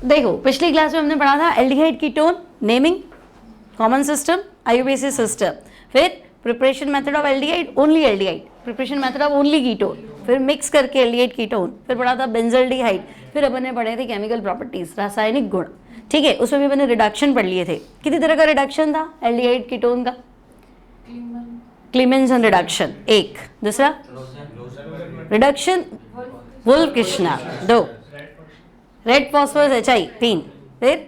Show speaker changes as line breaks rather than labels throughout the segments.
देखो पिछली क्लास में हमने पढ़ा था aldehyde ketone, naming, common system, IUPAC system, फिर preparation method of aldehyde, only aldehyde, preparation method of only ketone, फिर मिक्स करके एल्डिहाइड कीटोन, फिर पढ़ा था बेंजल्डिहाइड, फिर अपन ने पढ़े थे केमिकल प्रॉपर्टीज, रासायनिक गुण, ठीक है। उसमें भी मैंने रिडक्शन पढ़ लिए थे। कितनी तरह का रिडक्शन था एल्डिहाइड कीटोन का? क्लीमेंसन रिडक्शन एक, दूसरा reduction wolf-Kirchner 2, red phosphorus HI 3, फिर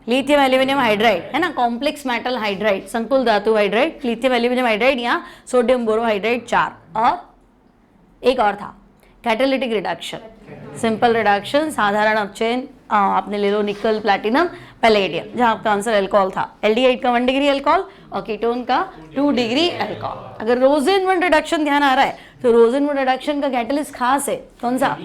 लिथियम एल्यूमिनियम हाइड्राइड है ना, कॉम्प्लेक्स मेटल हाइड्राइड, संकुल धातु हाइड्राइड, लिथियम एल्यूमिनियम हाइड्राइड या सोडियम बोरोहाइड्राइड 4, और एक और था कैटालिटिक रिडक्शन, सिंपल रिडक्शन, साधारण अपचयन, आपने ले लो निकल, प्लैटिनम, पैलेडियम, जहां आपका आंसर अल्कोहल था। एल्डिहाइड का 1 डिग्री अल्कोहल और कीटोन का 2 डिग्री अल्कोहल। अगर रोजेनवन रिडक्शन ध्यान आ रहा है तो रोजेनवन रिडक्शन का कैटलिस्ट खास है, कौन सा?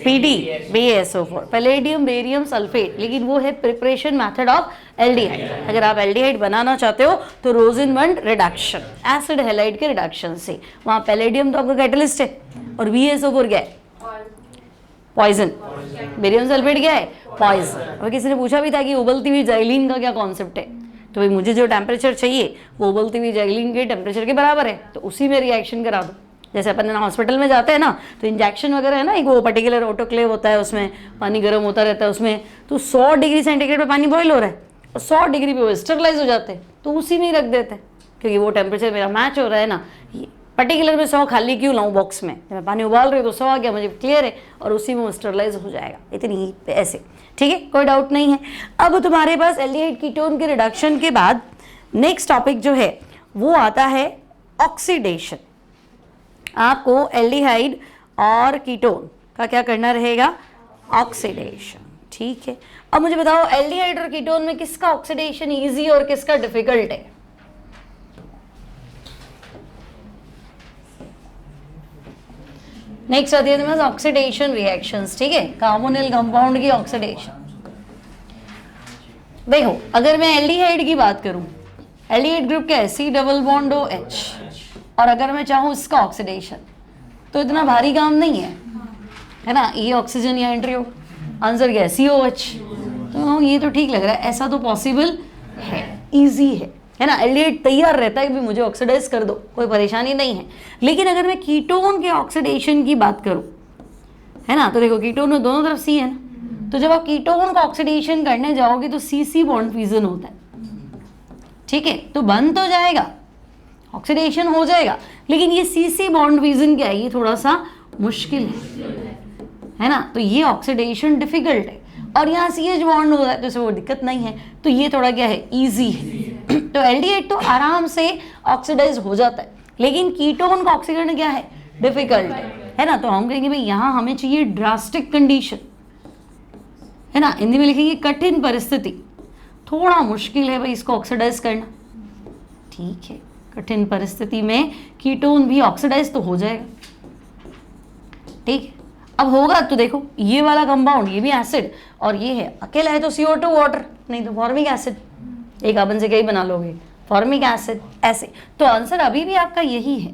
PD BaSO4, palladium barium sulphate, लेकिन वो है प्रिपरेशन मेथड ऑफ एल्डिहाइड। अगर आप एल्डिहाइड बनाना चाहते हो तो रोजेनवन रिडक्शन, एसिड हैलाइड के रिडक्शन से, वहां पैलेडियम तो आपका कैटलिस्ट है और BaSO4 क्या है? पॉइजन। बेरियम सल्फेट क्या है? पॉइजन। और किसी ने पूछा भी था कि उबलती हुई जैगलीन का क्या कॉन्सेप्ट है, तो भाई मुझे जो टेम्परेचर चाहिए वो उबलती हुई जैगलीन के टेम्परेचर के बराबर है, तो उसी में रिएक्शन करा दो। जैसे अपन हॉस्पिटल में जाते हैं ना, तो इंजेक्शन वगैरह है ना, एक वो पर्टिकुलर ऑटोक्लेव होता है, उसमें पानी गर्म होता रहता है, उसमें तो 100 डिग्री सेंटीग्रेड पे पानी बॉईल हो रहा है और 100 डिग्री पे वो स्टरलाइज हो जाते हैं, तो उसी में ही रख देते हैं, क्योंकि वो टेम्परेचर मेरा मैच हो रहा है ना। पर्टिकुलर में 100 खाली क्यों लाऊं बॉक्स में, मैं पानी उबाल रही हूँ तो 100 आ गया, मुझे क्लियर है, और उसी में वो स्टरलाइज हो जाएगा इतनी हीट पे, ऐसे, ठीक है, कोई डाउट नहीं है। अब तुम्हारे पास एल्डिहाइड कीटोन के रिडक्शन के बाद नेक्स्ट टॉपिक जो है वो आता है ऑक्सीडेशन। आपको एल्डिहाइड और कीटोन का क्या करना रहेगा? ऑक्सीडेशन, ठीक है। अब मुझे बताओ एल्डिहाइड और कीटोन में किसका ऑक्सीडेशन इजी और किसका डिफिकल्ट है? नेक्स्ट आती है तुम्हारे पास ऑक्सीडेशन रिएक्शंस, ठीक है, कार्बोनिल कंपाउंड की ऑक्सीडेशन। देखो अगर मैं एल्डिहाइड की बात करूं, एल्डिहाइड ग्रुप क्या है? C डबल बॉन्ड OH, और अगर मैं चाहूं इसका ऑक्सीडेशन तो इतना भारी काम नहीं है ना, ये ऑक्सीजन यहाँ एंट्री हो, आंसर क्या है? COH। तो ये तो ठीक लग रहा है, ऐसा तो पॉसिबल है, इजी है ना, एल्डिहाइड तैयार रहता है कि मुझे ऑक्सीडाइज कर दो, कोई परेशानी नहीं है। लेकिन अगर मैं कीटोन के ऑक्सीडेशन की बात करूं, है ना, तो देखो कीटोन में दोनों तरफ C है ना, तो जब आप कीटोन का ऑक्सीडेशन करने जाओगे तो CC बॉन्ड फ्यूजन होता है, ठीक है, तो बन तो जाएगा, ऑक्सीडेशन हो जाएगा, लेकिन ये CC बॉन्ड फ्यूजन क्या है? ये थोड़ा सा मुश्किल है ना, तो ये ऑक्सीडेशन डिफिकल्ट है, और यहाँ CH बॉन्ड हो रहा है तो इससे वो दिक्कत नहीं है, तो ये थोड़ा क्या है? इजी है। तो एल्डिहाइड तो आराम से ऑक्सीडाइज हो जाता है, लेकिन कीटोन का ऑक्सीकरण क्या है? डिफिकल्ट है ना, तो हम कहेंगे भाई यहाँ हमें चाहिए ड्रास्टिक कंडीशन, है ना, हिंदी में लिखेंगे कठिन परिस्थिति, थोड़ा मुश्किल है भाई इसको ऑक्सीडाइज करना, ठीक है, कठिन परिस्थिति में कीटोन भी ऑक्सीडाइज तो हो जाएगा, ठीक है। अब होगा तो देखो ये वाला कंपाउंड, ये भी एसिड, और ये है अकेला है तो CO2 वाटर, नहीं तो फॉर्मिक एसिड, एक कार्बन से कई बना लोगे, फॉर्मिक एसिड, ऐसे। तो आंसर अभी भी आपका यही है,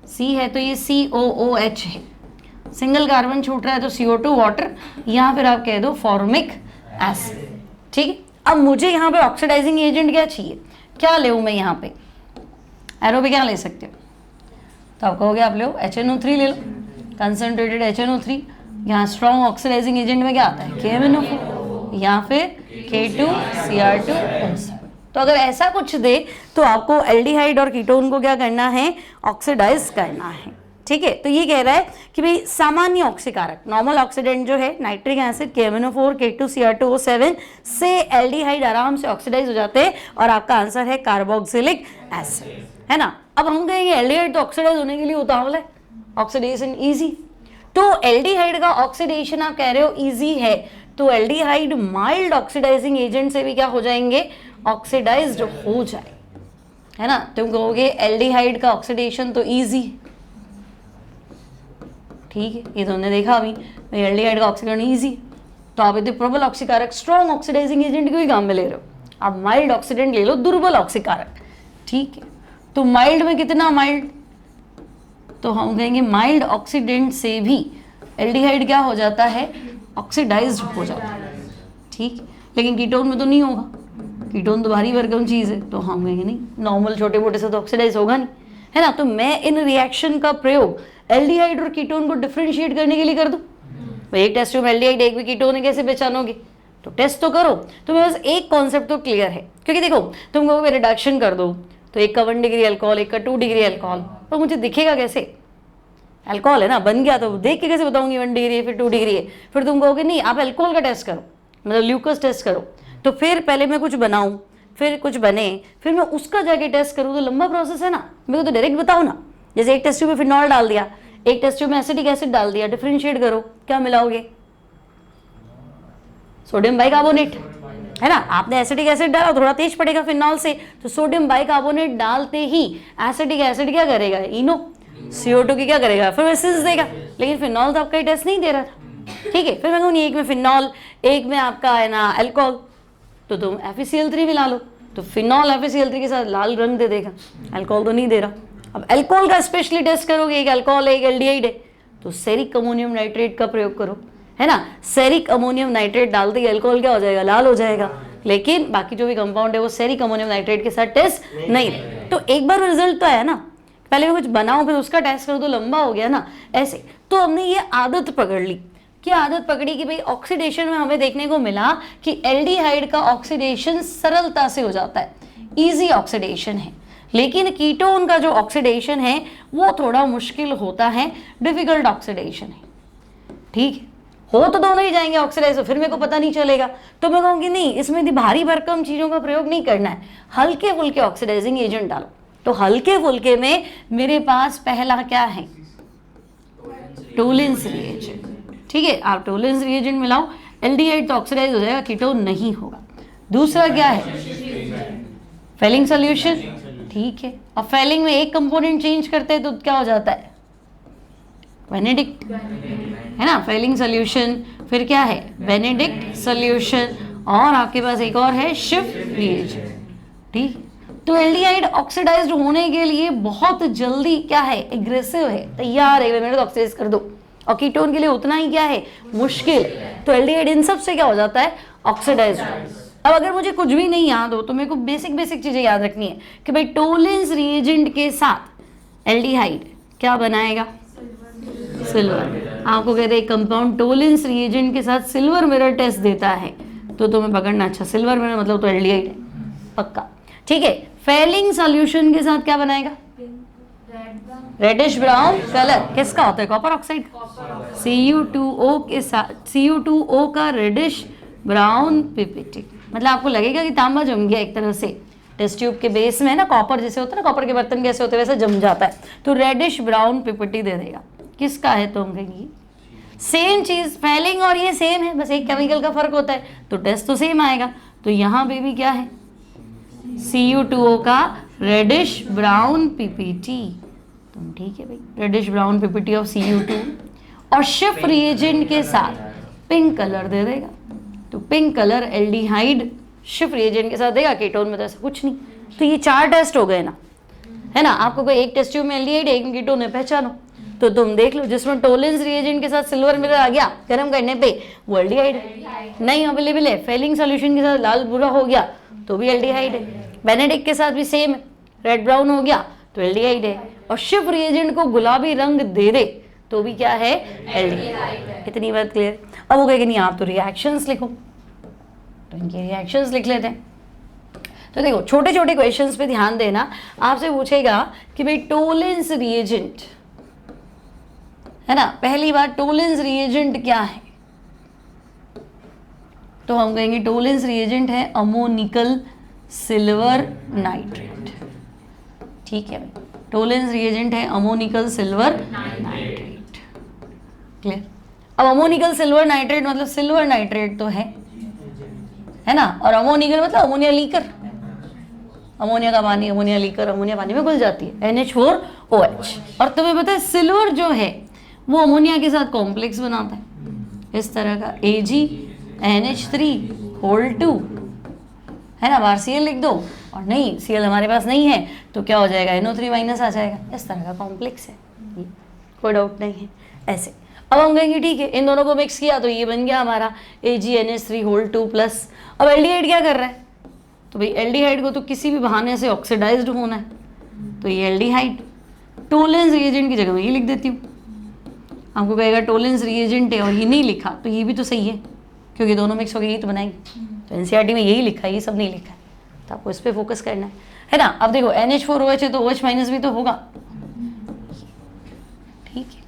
C है तो ये COOH है, सिंगल कार्बन छूट रहा है तो CO2 वाटर, यहाँ फिर आप कह दो फॉर्मिक एसिड, ठीक है। अब मुझे यहाँ पे ऑक्सीडाइजिंग एजेंट क्या चाहिए? क्या ले मैं यहाँ पे एरो पे क्या ले सकते हो? तो आप कहोगे आप ले HNO3 ले लो, कंसनट्रेटेड HNO3। यहाँ स्ट्रॉन्ग ऑक्सीडाइजिंग एजेंट में क्या आता है? KMNO4 या फिर K2Cr2O7। तो अगर ऐसा कुछ दे तो आपको एल्डिहाइड और कीटोन को क्या करना है? ऑक्सीडाइज करना है, ठीक है। तो ये कह रहा है कि भाई सामान्य ऑक्सीकारक, नॉर्मल ऑक्सीडेंट जो है नाइट्रिक एसिड, KMNO4, K2Cr2O7 से एल्डिहाइड आराम से ऑक्सीडाइज हो जाते हैं, और आपका आंसर है कार्बोक्सिलिक एसिड, है ना। अब हम कहेंगे एल्डिहाइड तो ऑक्सीडाइज होने के लिए उतावला है, ऑक्सीडेशन इजी, तो एल्डिहाइड का ऑक्सीडेशन आप कह रहे हो इजी है, तो एल्डिहाइड माइल्ड ऑक्सीडाइजिंग एजेंट से भी क्या हो जाएंगे? ऑक्सीडाइज्ड हो जाए, है ना। तुम कहोगे एल्डिहाइड का ऑक्सीडेशन तो इजी, ठीक है, ये तो हमने देखा अभी, एल्डिहाइड का ऑक्सीकरण इजी, तो आप यदि प्रबल ऑक्सीकारक स्ट्रॉन्ग ऑक्सीडाइजिंग एजेंट क्यों काम में ले रहे हो? आप माइल्ड ऑक्सीडेंट ले लो, दुर्बल ऑक्सीकारक, ठीक है। तो माइल्ड में कितना माइल्ड? तो हम कहेंगे माइल्ड ऑक्सीडेंट से भी एल्डिहाइड क्या हो जाता है? ऑक्सीडाइज्ड हो जाता है, ठीक। लेकिन कीटोन में तो नहीं होगा, कीटोन तो भारी भरकम चीज़ है, तो हम कहेंगे नहीं, नॉर्मल छोटे मोटे से तो ऑक्सीडाइज होगा नहीं, है ना। तो मैं इन रिएक्शन का प्रयोग एल्डिहाइड और कीटोन को डिफरेंशिएट करने के लिए कर दूं। भाई एक टेस्ट ट्यूब में एल्डिहाइड एक भी कीटोन है, कैसे पहचानोगे? तो टेस्ट तो करो। तो बस एक कॉन्सेप्ट तो क्लियर है, क्योंकि देखो तुम कहोगे रिडक्शन कर दो, तो एक का 1 डिग्री अल्कोहल, एक का 2 डिग्री अल्कोहल, पर मुझे दिखेगा कैसे? अल्कोहल है ना, बन गया, तो देख के कैसे बताऊंगी 1 डिग्री है फिर 2 डिग्री है? फिर तुम कहोगे नहीं, आप अल्कोहल का टेस्ट करो, मतलब ल्यूकस टेस्ट करो। तो फिर पहले मैं कुछ बनाऊं, फिर कुछ बने, फिर मैं उसका जाके टेस्ट करूँ, तो लंबा प्रोसेस है ना। मेरे को तो डायरेक्ट बताओ ना, जैसे एक टेस्ट ट्यूब में फिनॉल डाल दिया, एक टेस्ट ट्यूब में एसिटिक एसिड डाल दिया, डिफरेंशिएट करो, क्या मिलाओगे? सोडियम बाइकार्बोनेट, है ना। आपने एसिटिक एसिड डाला, थोड़ा तेज पड़ेगा फिनॉल से, तो सोडियम बाइकार्बोनेट डालते ही एसिटिक एसिड क्या करेगा? इनो CO2 की क्या करेगा? एफिशिएंसी देगा। लेकिन फिनॉल तो आपका टेस्ट नहीं दे रहा था, ठीक है। फिर मैं कहूँ एक में फिनॉल, एक में आपका है ना अल्कोहल, तो तुम FeCl3 मिला लो, तो फिनॉल FeCl3 के साथ लाल रंग दे देगा, अल्कोहल तो नहीं दे रहा। अब अल्कोहल का स्पेशली टेस्ट करोगे, एक अल्कोहल है एक एल्डिहाइड है, तो सेरिक अमोनियम नाइट्रेट का प्रयोग करो, है ना। सेरिक अमोनियम नाइट्रेट डालते ही अल्कोहल क्या हो जाएगा? लाल हो जाएगा। लेकिन बाकी जो भी कंपाउंड है वो सेरिक अमोनियम नाइट्रेट के साथ टेस्ट नहीं। तो एक बार रिजल्ट तो आया ना, पहले मैं कुछ बनाऊं फिर उसका टेस्ट करूं तो लंबा हो गया ना, ऐसे। तो हमने ये आदत पकड़ ली, क्या आदत पकड़ी कि भाई ऑक्सीडेशन में हमें देखने को मिला कि एल्डिहाइड का ऑक्सीडेशन सरलता से हो जाता है, इजी ऑक्सीडेशन है। लेकिन कीटोन का जो ऑक्सीडेशन है वो थोड़ा मुश्किल होता है, डिफिकल्ट ऑक्सीडेशन है, ठीक। हो तो दोनों ही जाएंगे ऑक्सीडाइज, तो फिर मेरे को पता नहीं चलेगा। तो मैं कहूँगी नहीं, इसमें भारी भरकम चीज़ों का प्रयोग नहीं करना है, हल्के फुल्के ऑक्सीडाइजिंग एजेंट डालो। तो हल्के फुल्के में मेरे पास पहला क्या है? टोलेंस रिएजेंट, ठीक है। आप टोलेंस रिएजेंट मिलाओ, एल्डिहाइड तो ऑक्सीडाइज हो जाएगा, कीटोन नहीं होगा। दूसरा क्या है? फेलिंग सॉल्यूशन, ठीक है। अब फेलिंग में एक कंपोनेंट चेंज करते हैं तो क्या हो जाता है? बेनेडिक्ट, है ना। फेलिंग सॉल्यूशन, फिर क्या है? बेनेडिक्ट सॉल्यूशन, और आपके पास एक और है शिफ्ट रिएजेंट, ठीक। तो एल्डिहाइड ऑक्सीडाइज्ड होने के लिए बहुत जल्दी क्या है? एग्रेसिव है, तैयार है, मैंने तो ऑक्सीडाइज कर दो। और कीटोन के लिए उतना ही क्या है? मुश्किल। तो एल्डिहाइड इन सब से क्या हो जाता है? ऑक्सीडाइज्ड। अब अगर मुझे कुछ भी नहीं याद हो तो मेरे को बेसिक बेसिक चीजें याद रखनी है कि भाई टोलेंस रिएजेंट के साथ एल्डिहाइड क्या बनाएगा? सिल्वर। आपको कहते हैं कंपाउंड टोलेंस रिएजेंट के साथ सिल्वर मिरर टेस्ट देता है, तो तुम्हें पकड़ना, अच्छा सिल्वर मिरर मतलब तो एल्डिहाइड है पक्का, ठीक है। फेलिंग सॉल्यूशन के साथ क्या बनाएगा? रेडिश ब्राउन कलर, किसका होता है? Copper oxide. Cu2O के साथ, Cu2O का रेडिश ब्राउन पीपीटी, मतलब आपको लगेगा कि तांबा जम गया एक तरह से, टेस्ट ट्यूब के बेस में ना कॉपर जैसे होता है ना, कॉपर के बर्तन कैसे होते हैं वैसे जम जाता है, तो रेडिश ब्राउन पीपीटी दे देगा। किसका है? तो हम कहेंगे सेम चीज, फेलिंग और ये सेम है, बस एक केमिकल का फर्क होता है, तो टेस्ट तो सेम आएगा। तो यहाँ पे भी क्या है? Cu2O का रेडिश ब्राउन पीपीटी, तुम ठीक है भाई, reddish brown PPT of Cu2, और शिफ्ट रिएजेंट के साथ पिंक कलर दे देगा, तो pink colour aldehyde shift reagent के साथ देगा, कीटोन में तो ऐसा कुछ नहीं। तो ये 4 टेस्ट हो गए ना, है ना। आपको कोई एक टेस्ट ट्यूब में एल्डिहाइड एक में कीटोन है, पहचानो, तो तुम देख लो जिसमें टोलेंस रिएजेंट के साथ सिल्वर मिरर आ गया गर्म करने पे, वो एल्डिहाइड है। नहीं अवेलेबल है, फेलिंग सॉल्यूशन के साथ लाल भूरा हो गया तो भी एल्डिहाइड है। बेनेडिक्ट के साथ भी सेम है, रेड ब्राउन हो गया तो एल्डिहाइड है, और शिफ्ट रिएजेंट को गुलाबी रंग दे दे तो भी क्या है? एल्डिहाइड। इतनी बात क्लियर। अब वो कहेगा नहीं आप तो रिएक्शंस लिखो, तो इनके रिएक्शंस लिख लेते हैं। तो देखो छोटे छोटे क्वेश्चंस पे ध्यान देना, आपसे पूछेगा कि भाई टोलेंस रिएजेंट, है ना, पहली बार टोलेंस रिएजेंट क्या है? तो हम कहेंगे टोलेंस रिएजेंट है अमोनिकल सिल्वर नाइट्रेट, ठीक है भाई, टोलेंस रिएजेंट है अमोनिकल सिल्वर नाइट्रेट, क्लियर। अब अमोनिकल सिल्वर नाइट्रेट मतलब सिल्वर नाइट्रेट तो है ना, और अमोनिकल मतलब अमोनिया लीकर, अमोनिया का पानी, अमोनिया लीकर, अमोनिया पानी में घुल जाती है, NH4OH। और तुम्हें पता है सिल्वर जो है वो अमोनिया के साथ कॉम्प्लेक्स बनाता है, इस तरह का AgNH3(2), है ना, बाहर Cl लिख दो, और नहीं Cl हमारे पास नहीं है तो क्या हो जाएगा? NO3- आ जाएगा, इस तरह का कॉम्प्लेक्स है, कोई डाउट नहीं है ऐसे। अब हम कहेंगे ठीक है, इन दोनों को मिक्स किया तो ये बन गया हमारा AgNH3 होल 2 प्लस। अब एल्डिहाइड क्या कर रहा है, तो भाई एल्डिहाइड को तो किसी भी बहाने से ऑक्सीडाइज्ड होना है, तो ये एल्डिहाइड टोलेंस रिएजेंट की जगह मैं ये लिख देती हूँ। आपको कहेगा टोलेंस रिएजेंट है और ये नहीं लिखा, तो ये भी तो सही है क्योंकि दोनों मिक्स हो गए, ये तो बनाएंगे। तो एनसीईआरटी में यही लिखा है, ये सब नहीं लिखा है, तो आपको इस पर फोकस करना है ना। अब देखो NH4OH है तो OH माइनस भी तो होगा, ठीक है,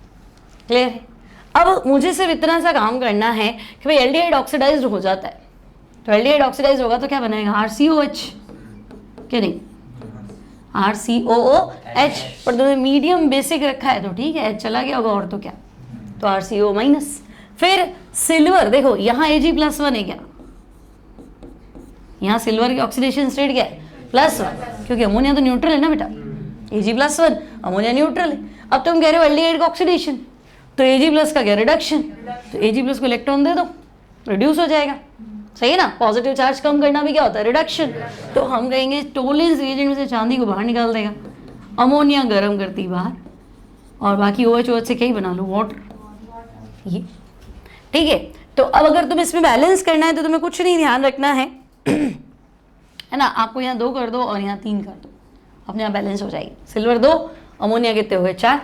क्लियर है। अब मुझे सिर्फ इतना सा काम करना है कि भाई एल्डिहाइड ऑक्सीडाइज्ड हो जाता है, तो एल्डिहाइड ऑक्सीडाइज होगा तो क्या बनाएगा RCOH, क्या नहीं RCOOH, पर तुमने मीडियम बेसिक रखा है तो ठीक है, H चला गया होगा और तो क्या, तो RCO माइनस। फिर सिल्वर, देखो यहाँ Ag+1 है क्या, यहाँ सिल्वर की ऑक्सीडेशन स्टेट क्या है +1, क्योंकि अमोनिया तो न्यूट्रल है ना बेटा, Ag+1 अमोनिया न्यूट्रल है। अब तुम कह रहे हो एल्डिहाइड का ऑक्सीडेशन, तो Ag+ का क्या रिडक्शन, तो Ag+ को इलेक्ट्रॉन दे दो, रिड्यूस हो जाएगा, सही है ना। पॉजिटिव चार्ज कम करना भी क्या होता है, रिडक्शन। तो हम कहेंगे टोलेंस रिएजेंट में से चांदी को बाहर निकाल देगा, अमोनिया गर्म करती बाहर, और बाकी OH से क्या ही बना लो, वाटर, ये ठीक है। तो अब अगर तुम इसमें बैलेंस करना है तो तुम्हें कुछ नहीं ध्यान रखना है है ना, आपको यहाँ 2 कर दो और यहाँ 3 कर दो, अपने यहाँ बैलेंस हो जाएगी। सिल्वर 2, अमोनिया कितने हो गए 4,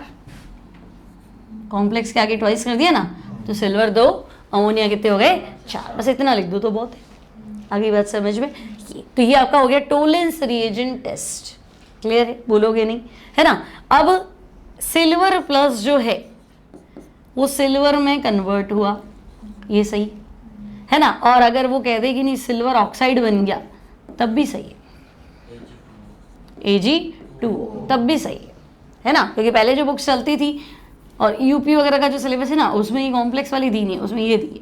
कॉम्प्लेक्स के आगे ट्वाइस कर दिया ना, तो सिल्वर 2 अमोनिया कितने हो गए 4, बस इतना लिख दो तो बहुत है, आगे बात समझ में। तो ये आपका हो गया टोलेंस रिएजेंट टेस्ट, क्लियर है, बोलोगे नहीं, है ना। अब सिल्वर प्लस जो है वो सिल्वर में कन्वर्ट हुआ, ये सही है ना। और अगर वो कह दे कि नहीं सिल्वर ऑक्साइड बन गया तब भी सही है, Ag2O तब भी सही है ना, क्योंकि पहले जो बुक्स चलती थी और यूपी वगैरह का जो सिलेबस है ना, उसमें ये कॉम्प्लेक्स वाली दी नहीं है, उसमें ये दी है,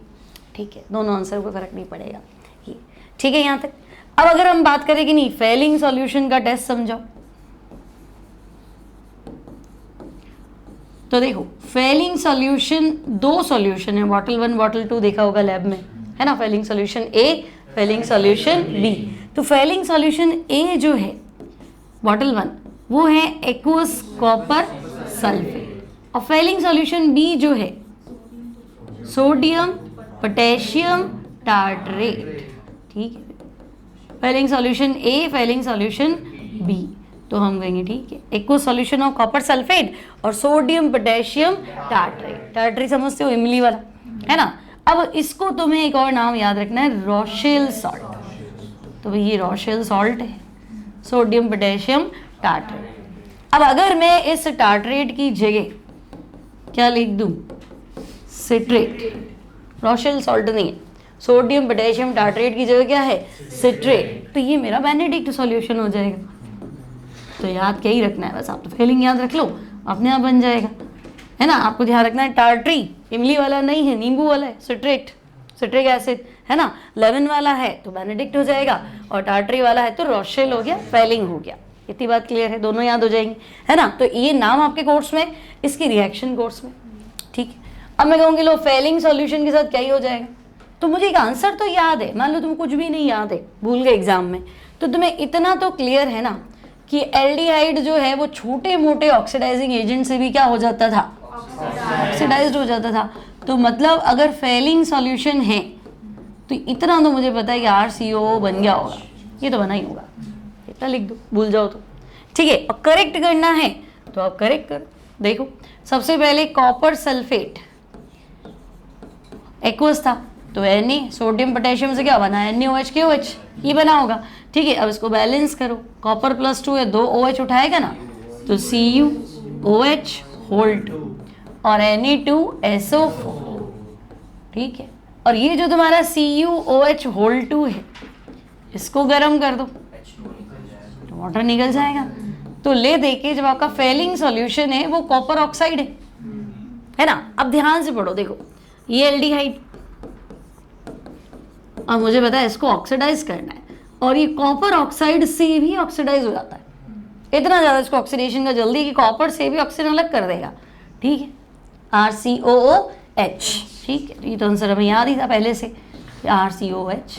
ठीक है। दोनों आंसर को फर्क नहीं पड़ेगा, ये ठीक है यहाँ तक। अब अगर हम बात करें कि नहीं फेलिंग सॉल्यूशन का टेस्ट समझाओ, तो देखो फेलिंग सॉल्यूशन 2 सॉल्यूशन है, बॉटल 1 बॉटल 2 देखा होगा लैब में, है ना। Fehling solution A, Fehling solution B। तो फेलिंग सॉल्यूशन A जो है बॉटल 1 वो है एक्वस कॉपर सल्फेट, और फेलिंग सॉल्यूशन B जो है सोडियम पोटेशियम टार्टरेट, ठीक है। Fehling solution A, Fehling solution B, तो हम कहेंगे ठीक है aqueous solution of copper sulphate और सोडियम पोटेशियम टार्टरेट। टार्टरेट समझते हो, इमली वाला, है ना। अब इसको तुम्हें एक और नाम याद रखना है, रॉशेल सॉल्ट, तो भाई ये रॉशेल सॉल्ट है, सोडियम पोटेशियम टार्टरेट। अब अगर मैं इस टार्टरेट की जगह क्या लिख दूं, सिट्रेट, रॉशेल सॉल्ट नहीं है, सोडियम पोटेशियम टार्टरेट की जगह क्या है, सिट्रेट, तो ये मेरा बेनेडिक्ट सॉल्यूशन हो जाएगा। तो याद क्या ही रखना है, बस आप तो फेलिंग याद रख लो, अपने आप बन जाएगा, है ना। आपको ध्यान रखना है टार्ट्री इमली वाला नहीं है, नींबू वाला है, सिट्रेट सिट्रिक एसिड, है ना। लेमन वाला है तो बेनेडिक्ट हो जाएगा, और टार्ट्री वाला है तो रॉशेल हो गया, फेलिंग हो गया। इतनी बात क्लियर है, दोनों याद हो जाएंगे, है ना। तो ये नाम आपके कोर्स में, इसकी रिएक्शन कोर्स में, ठीक है। अब मैं कहूँगी लो फेलिंग सॉल्यूशन के साथ क्या ही हो जाएगा, तो मुझे एक आंसर तो याद है, मान लो तुम्हें कुछ भी नहीं याद है, भूल गए एग्जाम में, तो तुम्हें इतना तो क्लियर है ना कि एल्डिहाइड जो है वो छोटे मोटे ऑक्सीडाइजिंग एजेंट से भी क्या हो जाता था, ऑक्सीडाइज्ड हो जाता था। तो मतलब अगर फेलिंग सॉल्यूशन है तो इतना तो मुझे पता है कि RCO बन गया होगा, ये तो बना ही होगा, इतना लिख दो, भूल जाओ तो ठीक है। और करेक्ट करना है तो आप करेक्ट करो। देखो सबसे पहले कॉपर सल्फेट एक्वस था तो Na सोडियम पोटेशियम से क्या बना, NaOH KOH, ये बना होगा, ठीक है। अब इसको बैलेंस करो, कॉपर +2 है, 2 OH उठाएगा ना, तो CuOH होल 2 और Na2SO4, ठीक है। और ये जो तुम्हारा CuOH होल 2 है, इसको गर्म कर दो तो वाटर निकल जाएगा। तो ले देके जब आपका फेलिंग सॉल्यूशन है वो कॉपर ऑक्साइड है ना। अब ध्यान से पढ़ो, देखो ये एल्डिहाइड, अब मुझे पता है इसको ऑक्सीडाइज करना है, और ये कॉपर ऑक्साइड से भी ऑक्सीडाइज हो जाता है, इतना ज़्यादा इसको ऑक्सीडेशन का जल्दी कि कॉपर से भी ऑक्सीजन अलग कर देगा, ठीक है। RCOOH, ठीक है। तो ये तो आंसर हमें याद ही था पहले से, RCOH,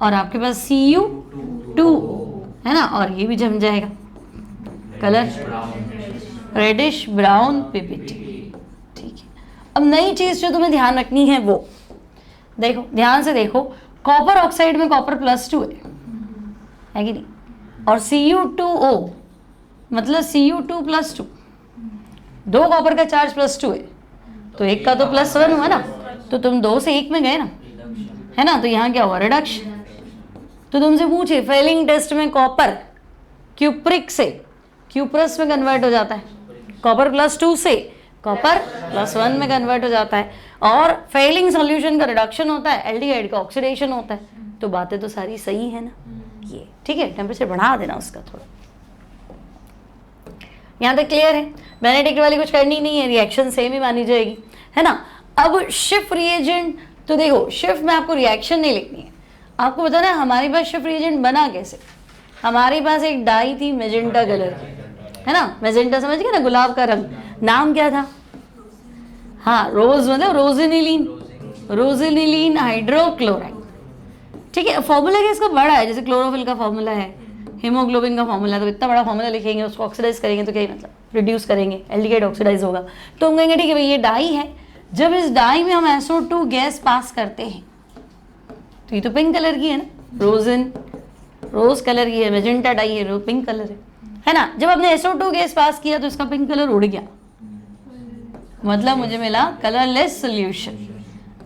और आपके पास Cu2 है ना, और ये भी जम जाएगा, कलर रेडिश ब्राउन PPT, ठीक है। अब नई चीज जो तुम्हें ध्यान रखनी है वो देखो, ध्यान से देखो, कॉपर ऑक्साइड में कॉपर +2 है कि नहीं, और Cu2O मतलब Cu2+2, 2 कॉपर का चार्ज +2 है, तो एक का तो +1 हुआ ना, तो तुम 2 से 1 में गए ना, है ना, तो यहाँ क्या हुआ, रिडक्शन। तो तुमसे पूछे फेलिंग टेस्ट में कॉपर क्यूप्रिक से क्यूप्रस में कन्वर्ट हो जाता है, कॉपर +2 से कॉपर +1 में कन्वर्ट हो जाता है, और फेलिंग सॉल्यूशन का रिडक्शन होता है, एल्डिहाइड का ऑक्सीडेशन होता है। तो बातें तो सारी सही है ना, ये ठीक है। टेम्परेचर बढ़ा देना उसका थोड़ा, यहाँ तक क्लियर है। बेनेडिक्ट वाली कुछ करनी नहीं है, रिएक्शन सेम ही मानी जाएगी, है ना। अब शिफ्ट रिएजेंट, तो देखो शिफ्ट में आपको रिएक्शन नहीं लिखनी है, आपको बताना है हमारे पास शिफ्ट रिएजेंट बना कैसे। हमारे पास एक डाई थी मेजेंटा कलर की, है ना, मेजेंटा समझ गए ना, गुलाब का रंग, नाम क्या था, हाँ रोज मतलब रोजिनिलीन, रोजिनिलीन हाइड्रोक्लोराइड, ठीक है। फॉर्मूला क्या इसका बड़ा है, जैसे क्लोरोफिल का फॉर्मूला है, हीमोग्लोबिन का फॉर्मूला है, तो इतना बड़ा फॉर्मूला लिखेंगे, उसको ऑक्सीडाइज करेंगे तो क्या मतलब रिड्यूस करेंगे, एल्डिहाइड ऑक्सीडाइज होगा, तो हम कहेंगे ठीक है भाई ये डाई है, जब इस डाई में हम SO2 गैस पास करते हैं तो ये तो पिंक कलर की है ना, रोजिन रोज कलर की है, मेजेंटा डाई है, पिंक कलर है ना। जब आपने SO2 गैस पास किया तो इसका पिंक कलर उड़ गया, मतलब मुझे मिला कलरलेस सोल्यूशन।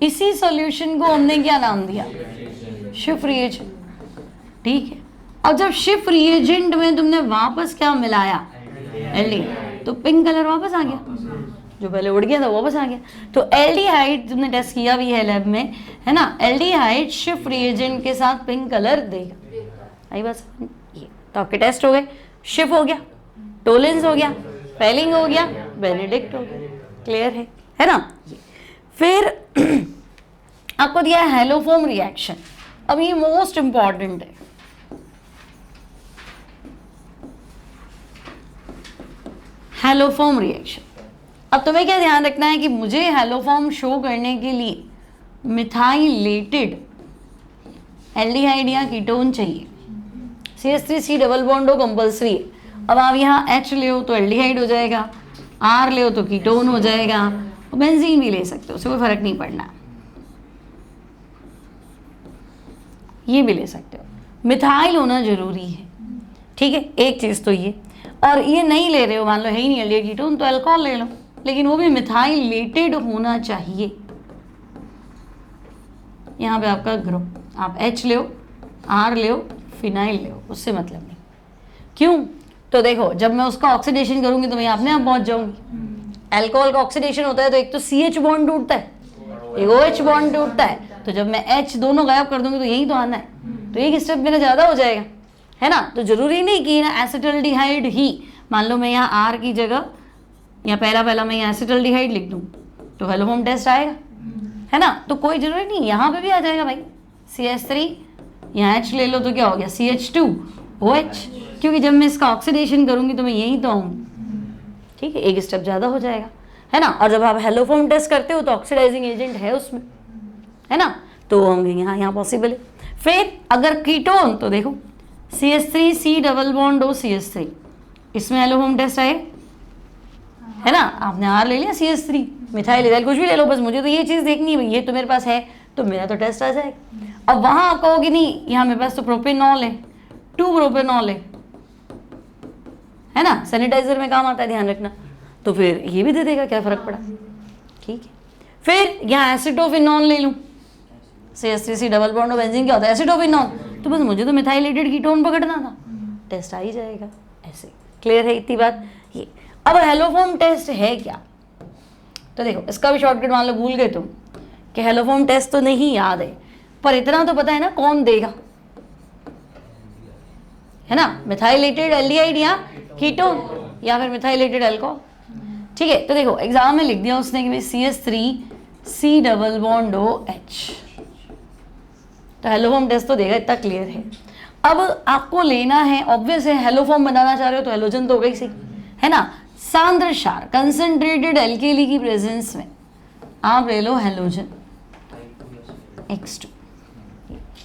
इसी सॉल्यूशन को हमने क्या नाम दिया, शिफ्ट रिएजेंट, ठीक है। और जब शिफ्ट रिएजेंट में तुमने वापस क्या मिलाया, एल्डिहाइड, तो पिंक कलर वापस आ गया, जो पहले उड़ गया था वो वापस आ गया। तो एल्डिहाइड तुमने टेस्ट किया भी है लैब में, है ना, एल्डिहाइड शिफ्ट रिएजेंट के साथ पिंक कलर देगा, आई बस ये तो आपके टेस्ट हो गए, शिफ्ट हो गया, टोलेंस हो गया, फेलिंग हो गया, बेनेडिक्ट हो गया, क्लियर है ना। फिर आपको दिया है हेलोफोम रिएक्शन, अब ये मोस्ट इंपॉर्टेंट है, हेलोफोम रिएक्शन। अब तुम्हें क्या ध्यान रखना है कि मुझे हेलोफॉर्म शो करने के लिए मिथाइलेटेड एल्डिहाइड या कीटोन चाहिए, CH3C डबल बॉन्ड हो कंपल्सरी है। अब आप यहाँ H ले हो तो एल्डिहाइड हो जाएगा, R ले हो तो कीटोन हो जाएगा, और बेंजीन भी ले सकते हो, उससे कोई फर्क नहीं पड़ना, ये भी ले सकते हो, मिथाइल होना जरूरी है, ठीक है। एक चीज़ तो ये, और ये नहीं ले रहे हो, मान लो है ही नहीं एल्डिहाइड कीटोन, तो अल्कोहल ले लो, लेकिन वो भी मिथाइलेटेड होना चाहिए। यहाँ पे आपका ग्रुप, आप H ले हो, R ले हो, फिनाइल ले हो, उससे मतलब नहीं। क्यों, तो देखो जब मैं उसका ऑक्सीडेशन करूंगी तो मैं अपने आप पहुंच जाऊंगी। अल्कोहल का ऑक्सीडेशन होता है तो एक तो CH बॉन्ड टूटता है, एक OH बॉन्ड टूटता है, तो जब मैं H दोनों गायब कर दूंगी तो यही तो आना है, तो एक स्टेप मेरा ज़्यादा हो जाएगा, है ना। तो जरूरी नहीं कि ना एसिटल्डिहाइड ही, मान लो मैं यहाँ R की जगह या पहला मैं यहाँ एसिटल्डिहाइड लिख दूँ तो हेलोफॉर्म टेस्ट आएगा, है ना। तो कोई जरूरी नहीं, यहाँ पे भी आ जाएगा भाई, CH3 यहाँ H ले लो तो क्या हो गया, CH2OH, क्योंकि जब मैं इसका ऑक्सीडेशन करूँगी तो मैं यहीं तो आऊँगी, ठीक है, एक स्टेप ज़्यादा हो जाएगा, है ना। और जब आप हेलोफॉर्म टेस्ट करते हो तो ऑक्सीडाइजिंग एजेंट है उसमें, है ना, तो होंगे यहाँ पॉसिबल है। फिर अगर कीटोन तो देखो CH3C डबल बॉन्ड हो CH3, इसमें हेलोफॉर्म टेस्ट आए, है ना। आपने R ले लिया, CH3 मिथाइल इथाइल कुछ भी ले लो, बस मुझे तो ये चीज़ देखनी है, ये तो मेरे पास है तो मेरा तो टेस्ट आ जाएगा। अब वहाँ आप कहोगे नहीं यहाँ मेरे पास तो प्रोपेनॉल है, 2 प्रोपेनॉल है ना, सैनिटाइजर में काम आता है, ध्यान रखना, तो फिर ये भी दे देगा, क्या फ़र्क पड़ा, ठीक है। फिर यहाँ एसिटोफिनॉल ले लूँ, CH3C double bond of benzene क्या होता है, एसिटोफिनॉल, तो बस मुझे तो मिथाइलेटेड कीटोन पकड़ना था, टेस्ट आ ही जाएगा, ऐसे क्लियर है इतनी बात ये। अब हेलोफॉर्म टेस्ट है क्या, तो देखो इसका भी शॉर्टकट मान लो भूल गए तुम कि हेलोफॉर्म टेस्ट तो नहीं याद है, पर इतना तो पता है ना कौन देगा, है ना, मिथाइलेटेड एल्डिहाइड या कीटोन या फिर मिथाइलेटेड अल्कोहल, ठीक है। तो देखो एग्जाम में लिख दिया उसने कि भाई CH3C डबल बॉन्ड OH, तो हेलोफॉर्म टेस्ट तो देगा, इतना क्लियर है। अब आपको लेना है, ऑब्वियस है, हेलोफॉर्म बनाना चाह रहे हो तो हेलोजन तो हो गई सही, है ना। सांद्र क्षार कंसंट्रेटेड एल्केली की प्रेजेंस में आप ले लो हेलोजन X2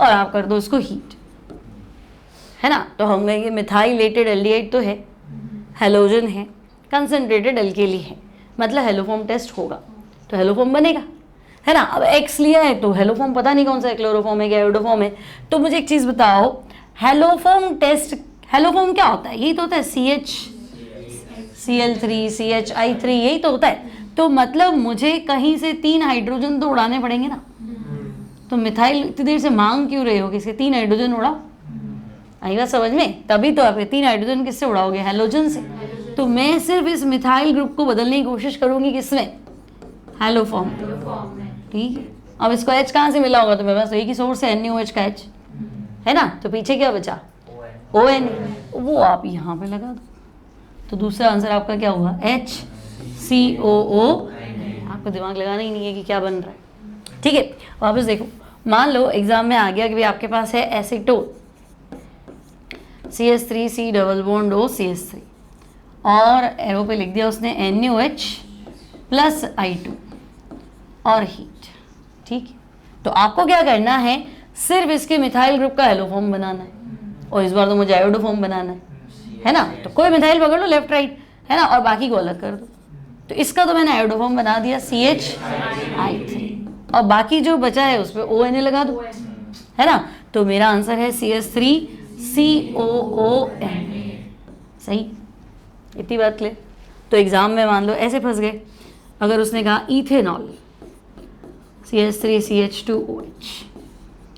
और आप कर दो इसको हीट, है ना। तो हम कहेंगे मिथाइलेटेड एल्डिहाइड तो है, हेलोजन है, कंसंट्रेटेड एल्केली है, मतलब हेलोफॉर्म टेस्ट होगा। तो हेलोफॉर्म बनेगा, है ना। अब एक्स लिया है तो हेलोफॉर्म पता नहीं कौन सा है, क्लोरोफॉर्म है क्या आयोडोफॉर्म है। तो मुझे एक चीज़ बताओ, हेलोफॉर्म टेस्ट, हेलोफॉर्म क्या होता है? यही तो होता है CH Cl3 CHI3, यही तो होता है। तो मतलब मुझे कहीं से 3 हाइड्रोजन तो उड़ाने पड़ेंगे ना। तो मिथाइल इतनी देर से मांग क्यों रहे हो कि इसके 3 हाइड्रोजन उड़ाओ? आई बात समझ में? तभी तो आप 3 हाइड्रोजन किससे उड़ाओगे? हेलोजन से। तो मैं सिर्फ इस मिथाइल ग्रुप को बदलने की कोशिश करूंगी, किसमें? हेलोफॉर्म। ठीक है, अब इसको H कहाँ से मिला होगा? तो मेरे पास एक ही सोर्स है, NaOH का H, है ना। तो पीछे क्या बचा? ON, वो आप यहाँ पे लगा दो। तो दूसरा आंसर आपका क्या हुआ? HCOO। आपको दिमाग लगाना ही नहीं है कि क्या बन रहा है। ठीक है, वापस देखो, मान लो एग्जाम में आ गया कि भाई आपके पास है acetone, CH3 C double bond O CH3, और एरो पे लिख दिया उसने NaOH प्लस I2 और हीट। ठीक है, तो आपको क्या करना है? सिर्फ इसके मिथाइल ग्रुप का हेलोफॉर्म बनाना है, और इस बार तो मुझे आयोडोफॉर्म बनाना है ना। तो कोई मिथाइल पकड़ लो लेफ्ट राइट, है ना, और बाकी को अलग कर दो। तो इसका तो मैंने आयोडोफॉर्म बना दिया CHI3, और बाकी जो बचा है उस पर ONA लगा दो, है ना। तो मेरा आंसर है CH3COONA। सही, इतनी बात क्लियर। तो एग्जाम में मान लो ऐसे फंस गए, अगर उसने कहा इथेनॉल CH3CH2OH,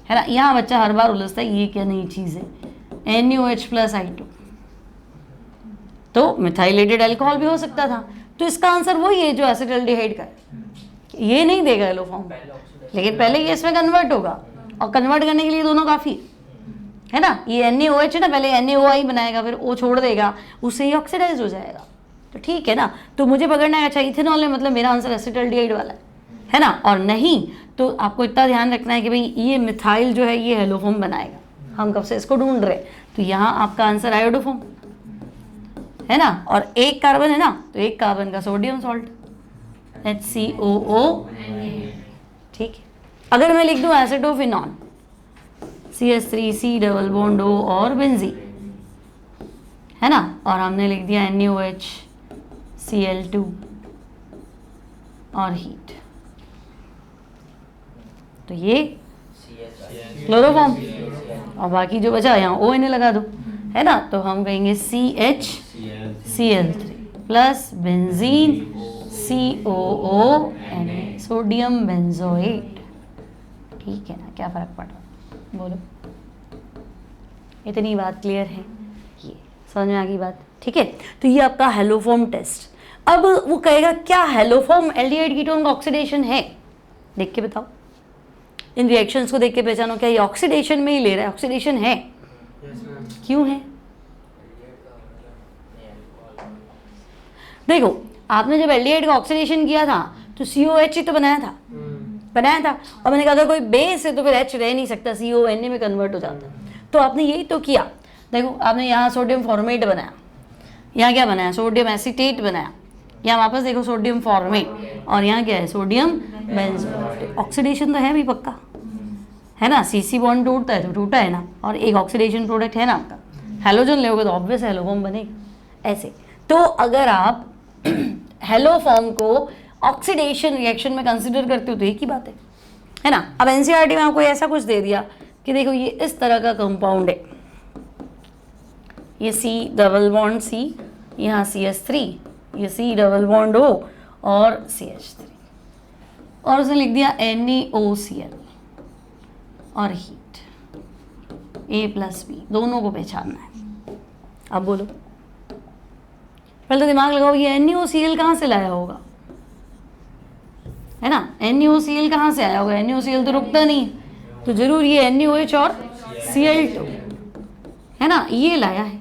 है ना, यहाँ बच्चा हर बार उलझता है ये क्या नई चीज़ है, NaOH प्लस I2, तो मिथाइलेटेड अल्कोहल भी हो सकता था। तो इसका आंसर वही है जो एसिटाल्डिहाइड का है, ये नहीं देगा एलोफॉर्म, लेकिन पहले ये इसमें कन्वर्ट होगा, और कन्वर्ट करने के लिए दोनों काफ़ी है ना। ये NaOH है ना, पहले NaOI बनाएगा, फिर O छोड़ देगा, उससे ही ऑक्सीडाइज हो जाएगा। तो ठीक है ना, तो मुझे पकड़ना है अच्छा इथेनॉल है, मतलब मेरा आंसर एसिटाल्डिहाइड वाला है ना। और नहीं तो आपको इतना ध्यान रखना है कि भाई ये मिथाइल जो है ये हेलोफॉर्म बनाएगा, हम कब से इसको ढूंढ रहे हैं। तो यहाँ आपका आंसर आयोडोफॉर्म है ना, और एक कार्बन है ना, तो एक कार्बन का सोडियम सॉल्ट HCOO। ठीक है, अगर मैं लिख दूं acetophenol CH3C double bond O और बेंजीन, है ना, और हमने लिख दिया NaOH Cl2 और हीट, तो ये क्लोरोफॉर्म, और बाकी जो बचा यहाँ ONA लगा दो, है ना। तो हम कहेंगे CHCl3 plus benzene COONA, sodium benzoate. ठीक है ना, क्या फ़र्क पड़ रहा है बोलो? इतनी बात क्लियर है, ये समझ में आ गई बात? ठीक है, तो ये आपका हेलोफॉर्म टेस्ट। अब वो कहेगा क्या हेलोफॉर्म एल्डिहाइड कीटोन का ऑक्सीडेशन है? देख के बताओ, इन रिएक्शंस को देख के पहचानो क्या ये ऑक्सीडेशन में ही ले रहा है? ऑक्सीडेशन है, क्यों है? देखो, आपने जब एल्डिहाइड का ऑक्सीडेशन किया था तो COH ही तो बनाया था, और मैंने कहा अगर कोई बेस है तो फिर H रह नहीं सकता, CONA में कन्वर्ट हो जाता। तो आपने यही तो किया। देखो, आपने यहाँ सोडियम फॉर्मेट बनाया, यहाँ क्या बनाया? सोडियम एसीटेट बनाया, यहाँ वापस देखो सोडियम फॉर्मेट, और यहाँ क्या है? Sodium benzoate. ऑक्सीडेशन तो है भी पक्का, है ना। CC बॉन्ड टूटता है तो टूटा है ना, और एक ऑक्सीडेशन प्रोडक्ट है ना आपका, हेलोजन लोगे तो ऑब्वियस हेलोफॉर्म बनेगा। ऐसे तो अगर आप हेलोफॉर्म को ऑक्सीडेशन रिएक्शन में कंसिडर करते हो तो एक ही बात है ना। अब NCERT में आपको ऐसा कुछ दे दिया कि देखो ये इस तरह का कंपाउंड है, ये C डबल बॉन्ड C, यहाँ CH3, ये C डबल बॉन्ड O और CH3, और उसने लिख दिया NaOCl और हीट A प्लस B, दोनों को पहचानना है। अब बोलो, पहले तो दिमाग लगाओ, ये NaOCl कहाँ से लाया होगा, है ना। NaOCl कहाँ से आया होगा? NaOCl तो रुकता नहीं, तो जरूर ये NaOH और Cl2, है ना, ये लाया है।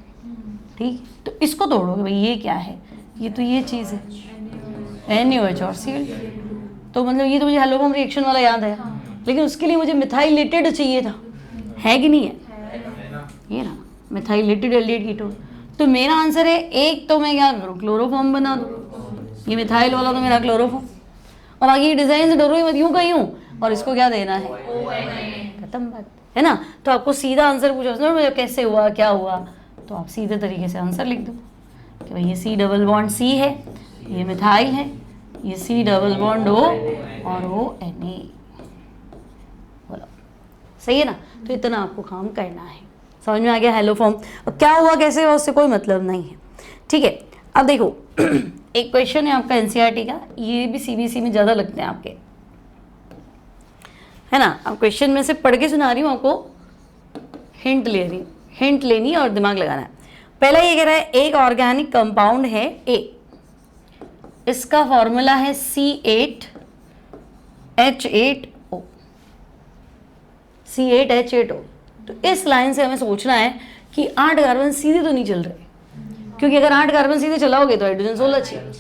ठीक, तो इसको तोड़ोगे भाई, ये क्या है? ये तो ये चीज़ है NaOH और Cl2। तो मतलब ये तो मुझे हेलोफॉर्म रिएक्शन वाला याद है, लेकिन उसके लिए मुझे मिथाइलेटेड चाहिए था, है कि नहीं है? ये ना मिथाइलेटेड एल्डिहाइड कीटोन। तो मेरा आंसर है एक, तो मैं क्या करूँ? क्लोरोफॉर्म बना दूँ। ये मिथाइल वाला तो मेरा क्लोरोफॉर्म, और बाकी ये डिज़ाइन से डरो ही मत, यूँ कहीं हूँ, और इसको क्या देना है? खत्म बात, है ना। तो आपको सीधा आंसर पूछा मुझे कैसे हुआ, क्या हुआ, तो आप सीधे तरीके से आंसर लिख दो कि भाई ये C डबल बॉन्ड C है, ये मिथाइल है, ये C डबल बॉन्ड O और ONA। बोलो सही है ना? तो इतना आपको काम करना है। समझ में आ गया हेलो फॉर्म? अब क्या हुआ कैसे हुआ उससे कोई मतलब नहीं है, ठीक है। अब देखो एक क्वेश्चन है आपका एनसीईआरटी का, ये भी सीबीएसई में ज़्यादा लगते हैं आपके, है ना। अब क्वेश्चन में से पढ़ के सुना रही हूँ आपको, हिंट लेनी है और दिमाग लगाना है। पहला ये कह रहा है एक ऑर्गेनिक कंपाउंड है ए, इसका फॉर्मूला है C8H8O। C8H8O। तो इस लाइन से हमें सोचना है कि 8 कार्बन सीधे तो नहीं चल रहे, क्योंकि अगर 8 कार्बन सीधे चलाओगे तो हाइड्रोजन 16 चाहिए,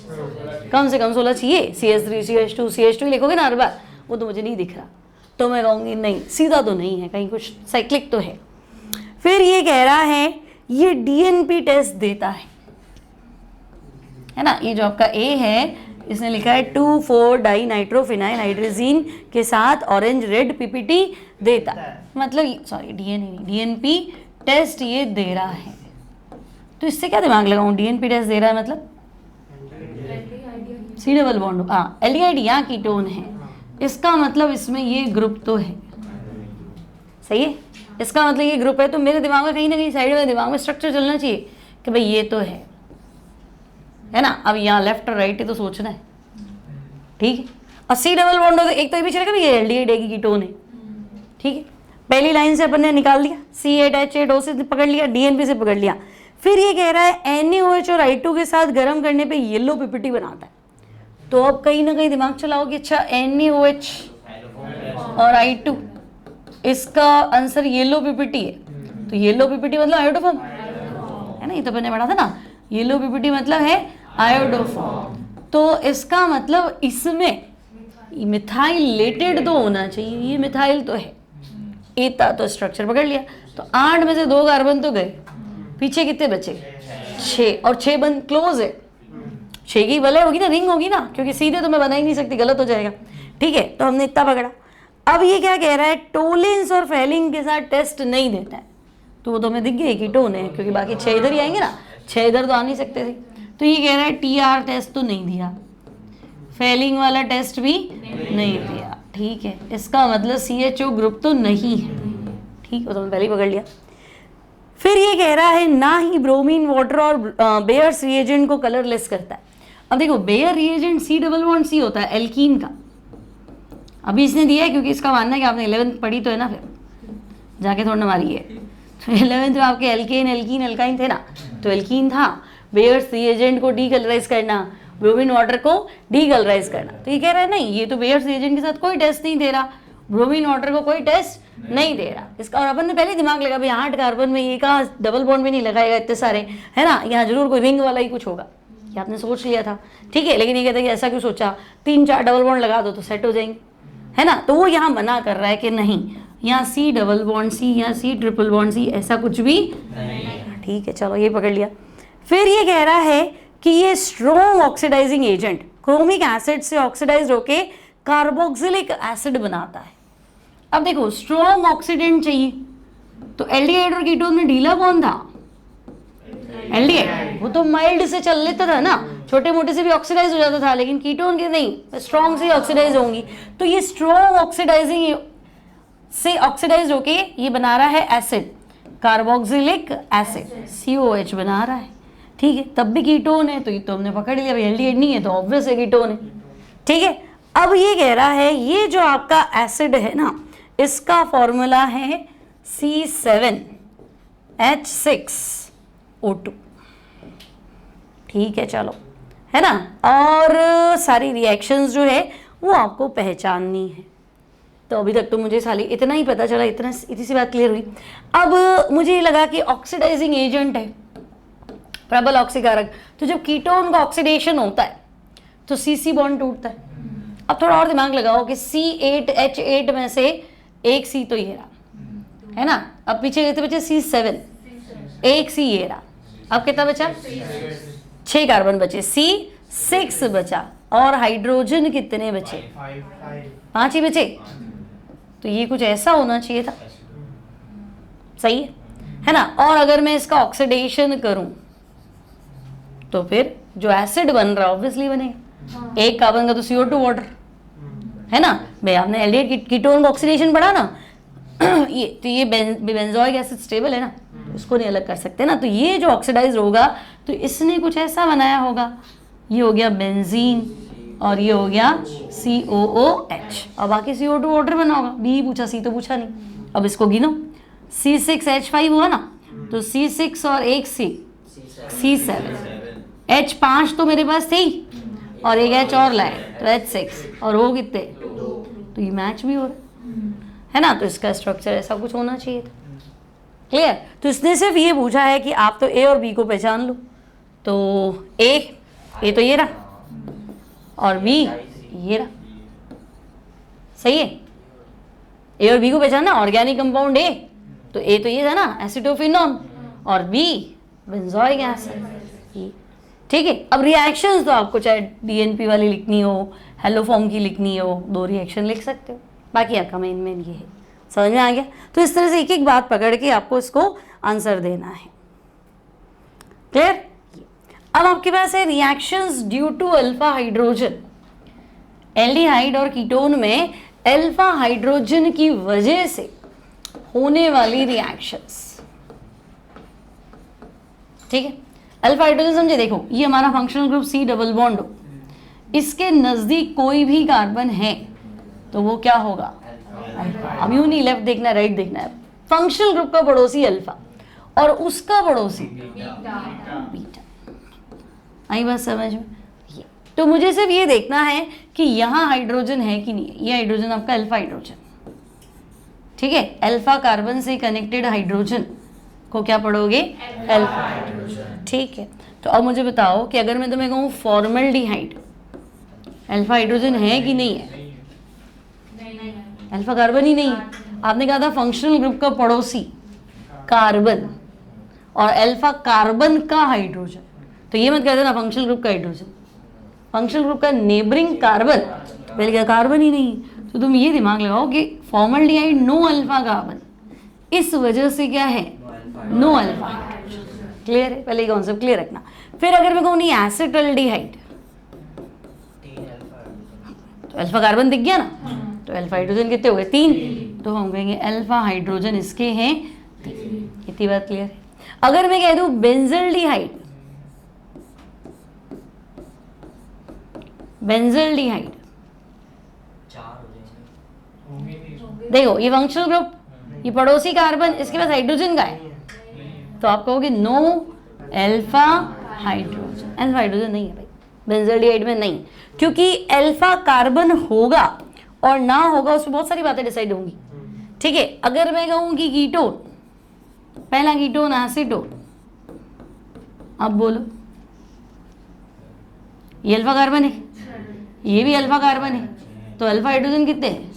कम से कम 16 चाहिए। CH3 CH2 CH2 लिखोगे ना हर बार, वो तो मुझे नहीं दिख रहा, तो मैं कहूँगी नहीं सीधा तो नहीं है, कहीं कुछ साइक्लिक तो है। फिर ये कह रहा है ये DNP टेस्ट देता है ना। ये जो आपका A है इसने लिखा है 2,4-डाई नाइट्रोफिनाइल हाइड्रोजीन के साथ ऑरेंज रेड PPT देता है, मतलब सॉरी DNP टेस्ट ये दे रहा है। तो इससे क्या दिमाग लगाऊं, DNP टेस्ट दे रहा है मतलब C डबल बॉन्ड, हाँ एल्डिहाइड यहाँ कीटोन है, इसका मतलब इसमें ये ग्रुप तो है, सही है। इसका मतलब ये ग्रुप है, तो मेरे दिमाग में कहीं ना कहीं साइड में दिमाग में स्ट्रक्चर चलना चाहिए कि भाई ये तो है ना। अब यहाँ लेफ्ट और राइट ही तो सोचना है, ठीक है। और C डबल बॉन्ड हो तो एक तो ये भी चलेगा ये एल्डिहाइड है कि कीटोन है, ठीक है। पहली लाइन से अपन ने निकाल दिया, C8H8O से पकड़ लिया, DNP से पकड़ लिया। फिर ये कह रहा है NaOH और I2 के साथ गर्म करने पे येलो PPT बनाता है। तो अब कहीं ना कहीं दिमाग चलाओगे, अच्छा NaOH और I2, इसका आंसर येलो PPT है, तो येलो PPT मतलब आयोडोफॉर्म है ना, ये तो मैंने पढ़ा था ना, येलो PPT मतलब है आयोडोफॉर्म। तो इसका मतलब इसमें मिथाइलेटेड तो होना चाहिए, ये मिथाइल तो है, एता तो स्ट्रक्चर पकड़ लिया। तो 8 में से 2 कार्बन तो गए, पीछे कितने बचे 6, और 6 बंद क्लोज है, 6 की वलय होगी ना, रिंग होगी ना, क्योंकि सीधे तो मैं बना ही नहीं सकती, गलत हो जाएगा, ठीक है। तो हमने इतना पकड़ा। अब ये क्या कह रहा है, टोलेंस और फेलिंग के साथ टेस्ट नहीं देता है, तो वो तो हमें दिख गया कीटोन है, क्योंकि बाकी 6 इधर ही आएंगे ना, 6 इधर तो आ नहीं सकते थे। तो ये कह रहा है TR टेस्ट तो नहीं दिया, फेलिंग वाला टेस्ट भी नहीं दिया, ठीक है। इसका मतलब CHO ग्रुप तो नहीं है, ठीक है, तो हमने पहले ही पकड़ लिया। फिर ये कह रहा है ना ही ब्रोमीन वाटर और बेयर्स रिएजेंट को कलरलेस करता है। अब देखो Baeyer reagent C double bond C होता है एल्कीन का, अभी इसने दिया है क्योंकि इसका मानना है कि आपने 11th पढ़ी तो है ना, फिर जाके थोड़ा मारी है। तो 11th में आपके एल्केन एल्कीन एल्काइन थे ना, तो एल्कीन था, बेयर्स रिएजेंट को डीकलराइज करना, ब्रोमीन वाटर को डीकलराइज करना। तो ये कह रहा है नहीं, ये तो बेयर्स रिएजेंट के साथ कोई टेस्ट नहीं दे रहा, ब्रोमीन वाटर को कोई टेस्ट नहीं दे रहा इसका। और अपन ने पहले दिमाग लगा भाई 8 कार्बन में ये कहाँ डबल बॉन्ड में नहीं लगाएगा इतने सारे, है ना, यहाँ जरूर कोई रिंग वाला ही कुछ होगा, ये आपने सोच लिया था, ठीक है। लेकिन ये कहता है कि ऐसा क्यों सोचा, 3-4 डबल बॉन्ड लगा दो तो सेट हो जाएंगे, है ना। तो वो यहाँ मना कर रहा है कि नहीं, यहाँ C डबल बॉन्ड C, यहाँ C ट्रिपल बॉन्ड C, ऐसा कुछ भी नहीं, ठीक है। चलो ये पकड़ लिया। फिर ये कह रहा है कि ये strong oxidising agent chromic acid से ऑक्सीडाइज होके कार्बोक्सिलिक एसिड बनाता है। अब देखो स्ट्रॉन्ग ऑक्सीडेंट चाहिए, तो एल्डिहाइड और कीटोन में ढीला कौन था, एल्डिहाइड, वो तो माइल्ड से चल लेता था ना, छोटे मोटे से भी ऑक्सीडाइज हो जाता था, लेकिन कीटोन के नहीं, स्ट्रॉन्ग से ऑक्सीडाइज होंगी। तो ये स्ट्रॉन्ग ऑक्सीडाइजिंग से ऑक्सीडाइज होके ये बना रहा है एसिड, कार्बोक्सिलिक एसिड COH बना रहा है, ठीक है। तब भी कीटोन है, तो ये तो हमने पकड़ लिया भाई, एल्डिहाइड नहीं है तो ऑब्वियस है कीटोन है, ठीक है। अब ये कह रहा है ये जो आपका एसिड है ना, इसका फॉर्मूला है C7H6O2, ठीक है, चलो, है ना। और सारी रिएक्शंस जो है वो आपको पहचाननी है। तो अभी तक तो मुझे साली इतना ही पता चला, इतनी सी बात क्लियर हुई। अब मुझे लगा कि ऑक्सीडाइजिंग एजेंट है, प्रबल ऑक्सीकारक, तो जब कीटोन का ऑक्सीडेशन होता है तो CC बॉन्ड टूटता है। अब थोड़ा और दिमाग लगाओ कि C8H8 में से एक C तो ये रहा, है ना। अब पीछे कितने बचे, C7, एक C ये रहा, अब कितना बचा, 6 कार्बन बचे, C6 बचा, और हाइड्रोजन कितने बचे, 5 ही बचे। तो ये कुछ ऐसा होना चाहिए था, सही है ना। और अगर मैं इसका ऑक्सीडेशन करूं तो फिर जो एसिड बन रहा है ऑब्वियसली बनेगा, एक कार्बन का तो CO2 वाटर है ना भाई। आपने एल्डिहाइड कीटोन का ऑक्सीडेशन पढ़ा ना ये तो ये बेंजोइक एसिड स्टेबल है ना, उसको नहीं अलग कर सकते ना। तो ये जो ऑक्सीडाइज होगा तो इसने कुछ ऐसा बनाया होगा, ये हो गया बेंजीन और ये हो गया COOH और बाकी CO2 वाटर बना होगा। बी पूछा, सी तो पूछा नहीं। अब इसको गिनो, C6H5 हुआ ना, तो C6 और एक C7, H5 तो मेरे पास थी और एक H और लाए तो H6 और वो कितने, तो ये मैच भी हो रहा है ना। तो इसका स्ट्रक्चर ऐसा कुछ होना चाहिए था। क्लियर। तो इसने सिर्फ ये पूछा है कि आप तो ए और बी को पहचान लो। तो ए तो ये रहा और बी ये रहा, सही है। ए और बी को पहचाना, ऑर्गेनिक कंपाउंड ए, तो ए तो ये था ना एसिटोफिनोन और बी बेंजोइक एसिड। ठीक है। अब रिएक्शंस तो आपको चाहे DNP वाली लिखनी हो, हेलो फॉर्म की लिखनी हो, 2 रिएक्शन लिख सकते हो। बाकी आपका मेन ये है। समझ में आ गया। तो इस तरह से एक एक बात पकड़ के आपको इसको आंसर देना है। क्लियर। अब आपके पास है reactions due to alpha hydrogen. Aldehyde और कीटोन में अल्फा हाइड्रोजन की वजह से होने वाली रिएक्शंस। ठीक है। अल्फा हाइड्रोजन समझे, देखो ये हमारा functional group C double bond हो, इसके नजदीक कोई भी कार्बन है तो वो क्या होगा, अब यूं नहीं लेफ्ट देखना है राइट देखना है। फंक्शनल ग्रुप का पड़ोसी अल्फा और उसका पड़ोसी बीटा। आई बात समझ में। तो मुझे सिर्फ ये देखना है कि यहाँ हाइड्रोजन है कि नहीं है। ये हाइड्रोजन आपका अल्फा हाइड्रोजन, ठीक है। अल्फा कार्बन से कनेक्टेड हाइड्रोजन को क्या पढ़ोगे, अल्फा हाइड्रोजन। ठीक है। तो अब मुझे बताओ कि अगर मैं तुम्हें कहूँ फॉर्मल्डिहाइड, अल्फा हाइड्रोजन है कि नहीं है, अल्फा कार्बन ही नहीं है। आपने कहा था फंक्शनल ग्रुप का पड़ोसी कार्बन और अल्फा कार्बन का हाइड्रोजन, तो ये मत कह देना फंक्शनल ग्रुप का हाइड्रोजन, फंक्शनल ग्रुप का नेबरिंग कार्बन, तो पहले क्या कार्बन ही नहीं है। तो तुम ये दिमाग लगाओ कि फॉर्मल्डिहाइड नो अल्फा कार्बन, इस वजह से क्या है, नो अल्फा हाइड्रोजन। क्लियर है, पहले कॉन्सेप्ट क्लियर रखना। फिर अगर मैं कहूँ नहीं एसिटल्डिहाइड, तो अल्फा कार्बन दिख गया ना, तो अल्फा हाइड्रोजन कितने हो गए, 3, तो हम कहेंगे अल्फा हाइड्रोजन इसके हैं 3। इतनी बात क्लियर है। अगर मैं कह दूं बेंजल्डिहाइड, बेंजल्डिहाइड देखो ये फंक्शनल ग्रुप, ये पड़ोसी कार्बन, इसके पास हाइड्रोजन का है, तो आप कहोगे no alpha hydrogen. Alpha hydrogen नहीं है भाई बेंजल्डिहाइड में, नहीं, क्योंकि अल्फा कार्बन होगा और ना होगा उसमें बहुत सारी बातें डिसाइड होंगी। ठीक है। अगर मैं कहूँ कि कीटोन, पहला कीटोन एसीटोन, अब बोलो ये अल्फा कार्बन है, ये भी अल्फा कार्बन है, तो अल्फा हाइड्रोजन कितने हैं,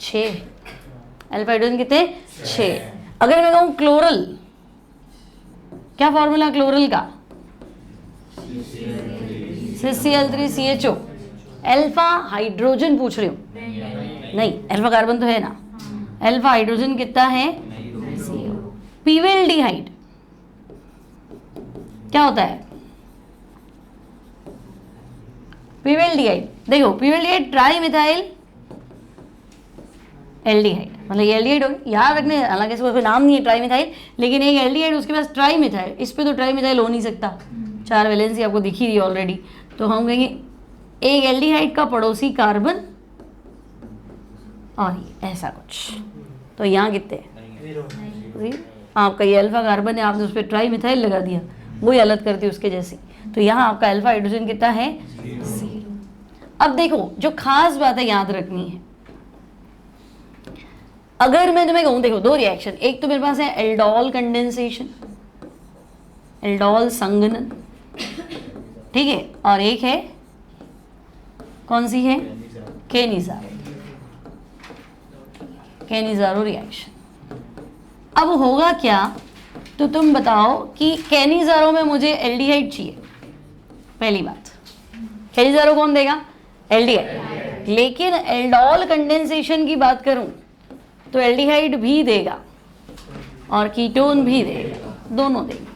6। अल्फा हाइड्रोजन कितने, 6। अगर मैं कहूँ क्लोरल, क्या फॉर्मूला क्लोरल का, CCl3CHO। अल्फा हाइड्रोजन पूछ रहे हो, नहीं अल्फा कार्बन तो है ना, अल्फा हाइड्रोजन कितना है, CO। पीवेल्डिहाइड क्या होता है, पीवेल्डिहाइड, देखो पीवेल्डिहाइड ट्राई मिथाइल एल्डिहाइड, मतलब ये एल्डिहाइड हो, याद रखने, हालांकि इसको कोई नाम नहीं है ट्राई मिथाइल, लेकिन एक एल्डिहाइड उसके पास ट्राई मिथाइल, इस पे तो ट्राई मिथाइल हो नहीं सकता, 4 वैलेंसी आपको दिखी रही है ऑलरेडी। तो हम कहेंगे एक एल्डिहाइड का पड़ोसी कार्बन और ये ऐसा कुछ, तो यहाँ कितने, आपका ये अल्फा कार्बन है, आपने उस पर ट्राई मिथाइल लगा दिया, वही हालत करती है उसके जैसी, तो यहाँ आपका अल्फा हाइड्रोजन कितना है, 0। अब देखो जो खास बात है याद रखनी है, अगर मैं तुम्हें कहूँ, देखो 2 रिएक्शन, एक तो मेरे पास है एल्डोल कंडेंसेशन, एल्डोल संघनन, ठीक है, और एक है कौन सी है, केनिज़ारो, केनिज़ारो रिएक्शन। अब होगा क्या, तो तुम बताओ कि केनिज़ारो में मुझे एल्डिहाइड चाहिए, पहली बात, केनिज़ारो कौन देगा, एल्डिहाइड, लेकिन एल्डोल कंडेंसेशन की बात करूं तो एल्डिहाइड भी देगा और कीटोन भी देगा, दोनों देगा।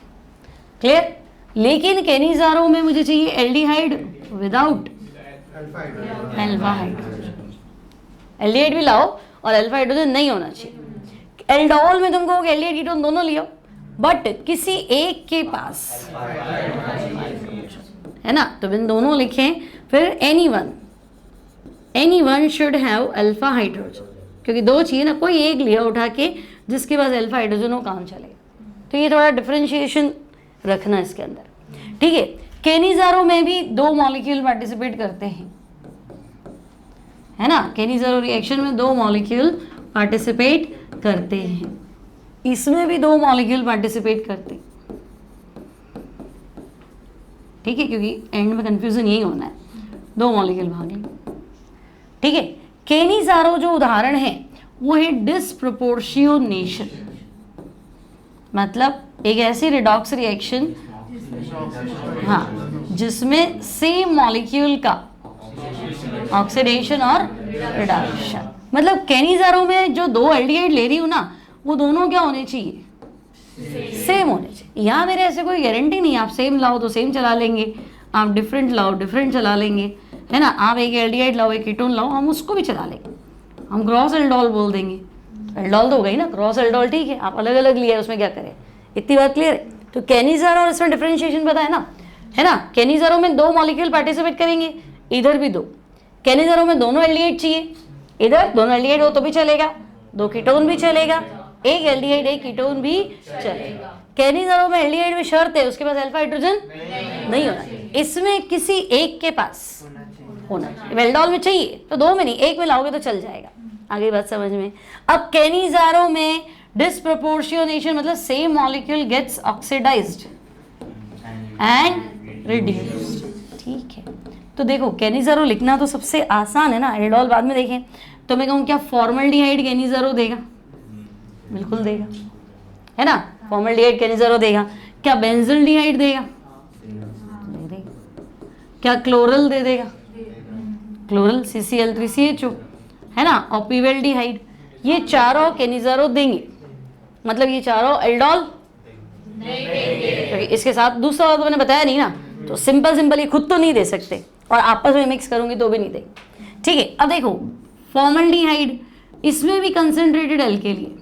क्लियर। लेकिन केनिज़ारो में मुझे चाहिए aldehyde without alpha hydrogen. Aldehyde भी लाओ और अल्फा हाइड्रोजन नहीं होना चाहिए। एल्डोल में तुम कहोगे एल्डिहाइड कीटोन दोनों लियो, बट किसी एक के पास है ना, तो इन दोनों लिखें। फिर any one should have alpha hydrogen, क्योंकि दो चाहिए ना, कोई एक लिया उठा के जिसके पास अल्फा हाइड्रोजन हो, काम चलेगा। तो ये थोड़ा डिफरेंशिएशन रखना इसके अंदर, ठीक है। केनिजारो में भी दो मॉलिक्यूल पार्टिसिपेट करते हैं, है ना। केनिजारो रिएक्शन में दो मॉलिक्यूल पार्टिसिपेट करते हैं, इसमें भी दो मॉलिक्यूल पार्टिसिपेट करते हैं, ठीक है, क्योंकि एंड में कंफ्यूजन यही होना है, दो मॉलिक्यूल भाग लें, ठीक है। केनिजारो जो उदाहरण है वो है डिस्प्रोपोर्शियोनेशन, मतलब एक ऐसी रिडॉक्स रिएक्शन, हाँ, जिसमें सेम मॉलिक्यूल का ऑक्सीडेशन और रिडक्शन। मतलब केनिजारो में जो दो एल्डिहाइड ले रही हूँ ना, वो दोनों क्या होने चाहिए, सेम होने चाहिए। यहाँ मेरे ऐसे कोई गारंटी नहीं, आप सेम लाओ तो सेम चला लेंगे, आप डिफरेंट लाओ डिफरेंट चला लेंगे, है ना। आप एक एल्डिहाइड लाओ एक कीटोन लाओ, हम उसको भी चला लेंगे, हम क्रॉस एल्डोल बोल देंगे। एल्डोल तो हो गई ना, क्रॉस एल्डोल ठीक है, आप अलग अलग लिया है, उसमें क्या करें, इतनी बात क्लियर है। तो केनिजारो और इसमें डिफरेंशिएशन पता है ना। केनिजारो में दो मॉलिक्यूल पार्टिसिपेट करेंगे, इधर भी दो। केनिजारो में दोनों एल्डिहाइड चाहिए, इधर दोनों एल्डिहाइड हो तो भी चलेगा, दो कीटोन भी चलेगा, एक एल्डिहाइड एक कीटोन भी चलेगा। केनिजारो में एल्डिहाइड में शर्त है उसके पास अल्फा हाइड्रोजन नहीं होना चाहिए, इसमें किसी एक के पास होना चाहिए। एल्डोल में चाहिए तो दो में नहीं, एक में लाओगे तो चल जाएगा। आगे बात समझ में। अब केनिजारो में डिस्प्रोपोर्शियोनेशन मतलब same molecule gets oxidised and reduced, ठीक है। तो देखो केनिजारो लिखना तो सबसे आसान है ना, एल्डोल बाद में देखें। तो मैं कहूँ क्या फॉर्मल्डिहाइड केनिजारो देगा, बिल्कुल देगा, है ना। फॉर्मल्डिहाइड केनिजारो देगा। क्या बेंजल्डिहाइड देगा, दे देगा। क्या क्लोरल दे देगा, क्लोरल CCl3CHO, है ना। और पीवेल्डिहाइड, ये चारों केनिजारो देंगे, मतलब ये चारों एल्डोल नहीं। इसके साथ दूसरा वाला तो मैंने बताया नहीं ना, तो सिंपल ये खुद तो नहीं दे सकते, और आपस में मिक्स करूंगी तो भी नहीं देंगे, ठीक है। अब देखो फॉर्मल्डिहाइड, इसमें भी कंसंट्रेटेड अल्केली है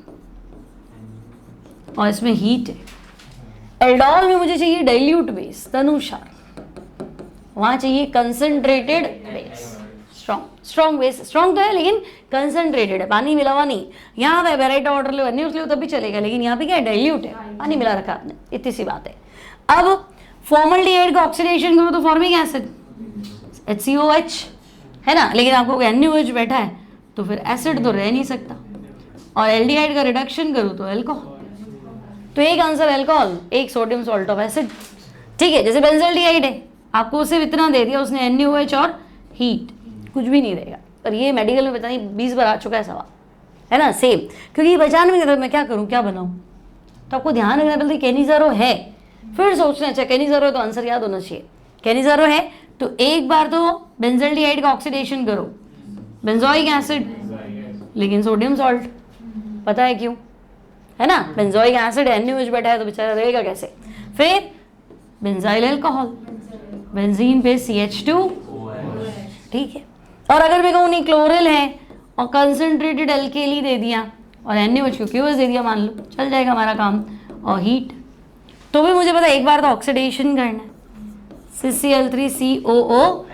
और इसमें हीट है। एल्डोल में मुझे चाहिए डाइल्यूट बेस, तनुसार, वहां चाहिए concentrated base, strong base. Strong तो है लेकिन कंसंट्रेटेड है, पानी मिला हुआ नहीं। यहाँ पे बेराइटा वाटर ले नहीं उसके तब भी चलेगा, लेकिन यहाँ पे क्या है, डाइल्यूट है, पानी मिला रखा आपने, इतनी सी बात है। अब फॉर्मल्डिहाइड का ऑक्सीडेशन करो तो फॉर्मिक एसिड HCOH, है ना। लेकिन आपको NaOH बैठा है तो फिर एसिड तो रह नहीं सकता, और एल्डिहाइड का रिडक्शन करूँ तो अल्कोहल। तो एक आंसर अल्कोहल, एक सोडियम सॉल्ट ऑफ एसिड, ठीक है। जैसे बेंजल्डिहाइड है, आपको उसे इतना दे दिया उसने, NaOH और हीट, कुछ भी नहीं देगा। और ये मेडिकल में पता नहीं 20 बार आ चुका है सवाल, है ना, सेम। क्योंकि ये बचाने में मैं क्या करूँ, क्या बनाऊँ, तो आपको ध्यान रखना पड़ता है। केनिजारो है, फिर सोचना, अच्छा केनिजारो है तो आंसर याद होना चाहिए। केनिजारो है तो एक बार तो बेंजल्डिहाइड का ऑक्सीडेशन करो, बेंजोइक एसिड, लेकिन सोडियम सॉल्ट, पता है क्यों, है ना। बेंजोइक एसिड NaOH बैठा है तो बेचारा रहेगा कैसे। फिर बेंजाइल अल्कोहल, बेंजीन पे CH2, ठीक है। और अगर मैं कहूँ नहीं क्लोरल है और कंसंट्रेटेड अल्केली दे दिया और NaOH को QH दे दिया, मान लो, चल जाएगा हमारा काम। और हीट तो भी मुझे पता एक बार तो ऑक्सीडेशन करना है, CCl3COO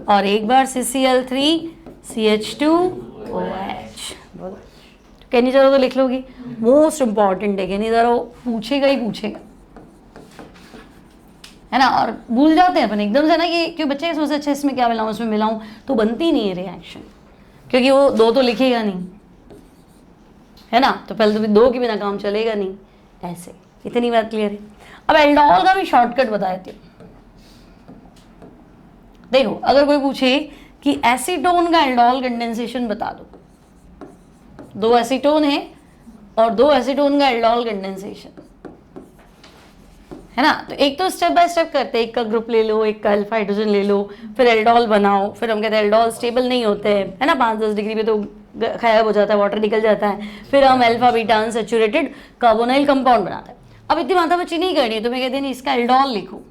और एक बार CCl3CH2OH। बोलो केनिजारो तो लिख लोगी, मोस्ट इंपॉर्टेंट है केनिजारो, पूछेगा ही पूछेगा, है ना। और भूल जाते हैं अपन एकदम से ना कि क्यों बच्चे सोचते अच्छा इसमें क्या मिलाऊं उसमें मिलाऊं, तो बनती नहीं है रिएक्शन, क्योंकि वो दो तो लिखेगा नहीं, है ना। तो पहले तो दो के बिना काम चलेगा नहीं, ऐसे। इतनी बात क्लियर है। अब एल्डोल का भी शॉर्टकट बता देती हूँ। देखो अगर कोई पूछे कि एसीटोन का एल्डोल कंडेंसेशन बता दो, दो एसीटोन है और दो एसीटोन का एल्डोल कंडेंसेशन, है ना। तो एक तो स्टेप बाय स्टेप करते हैं, एक का ग्रुप ले लो, एक का अल्फा हाइड्रोजन ले लो, फिर एल्डोल बनाओ। फिर हम कहते हैं एल्डोल स्टेबल नहीं होते हैं, है ना, 5-10 डिग्री पे तो गायब हो जाता है, वाटर निकल जाता है। फिर हम alpha beta unsaturated carbonyl compound बनाते हैं। अब इतनी माथा बच्ची नहीं करनी है, तो मैं कहती नहीं इसका एल्डोल लिखो,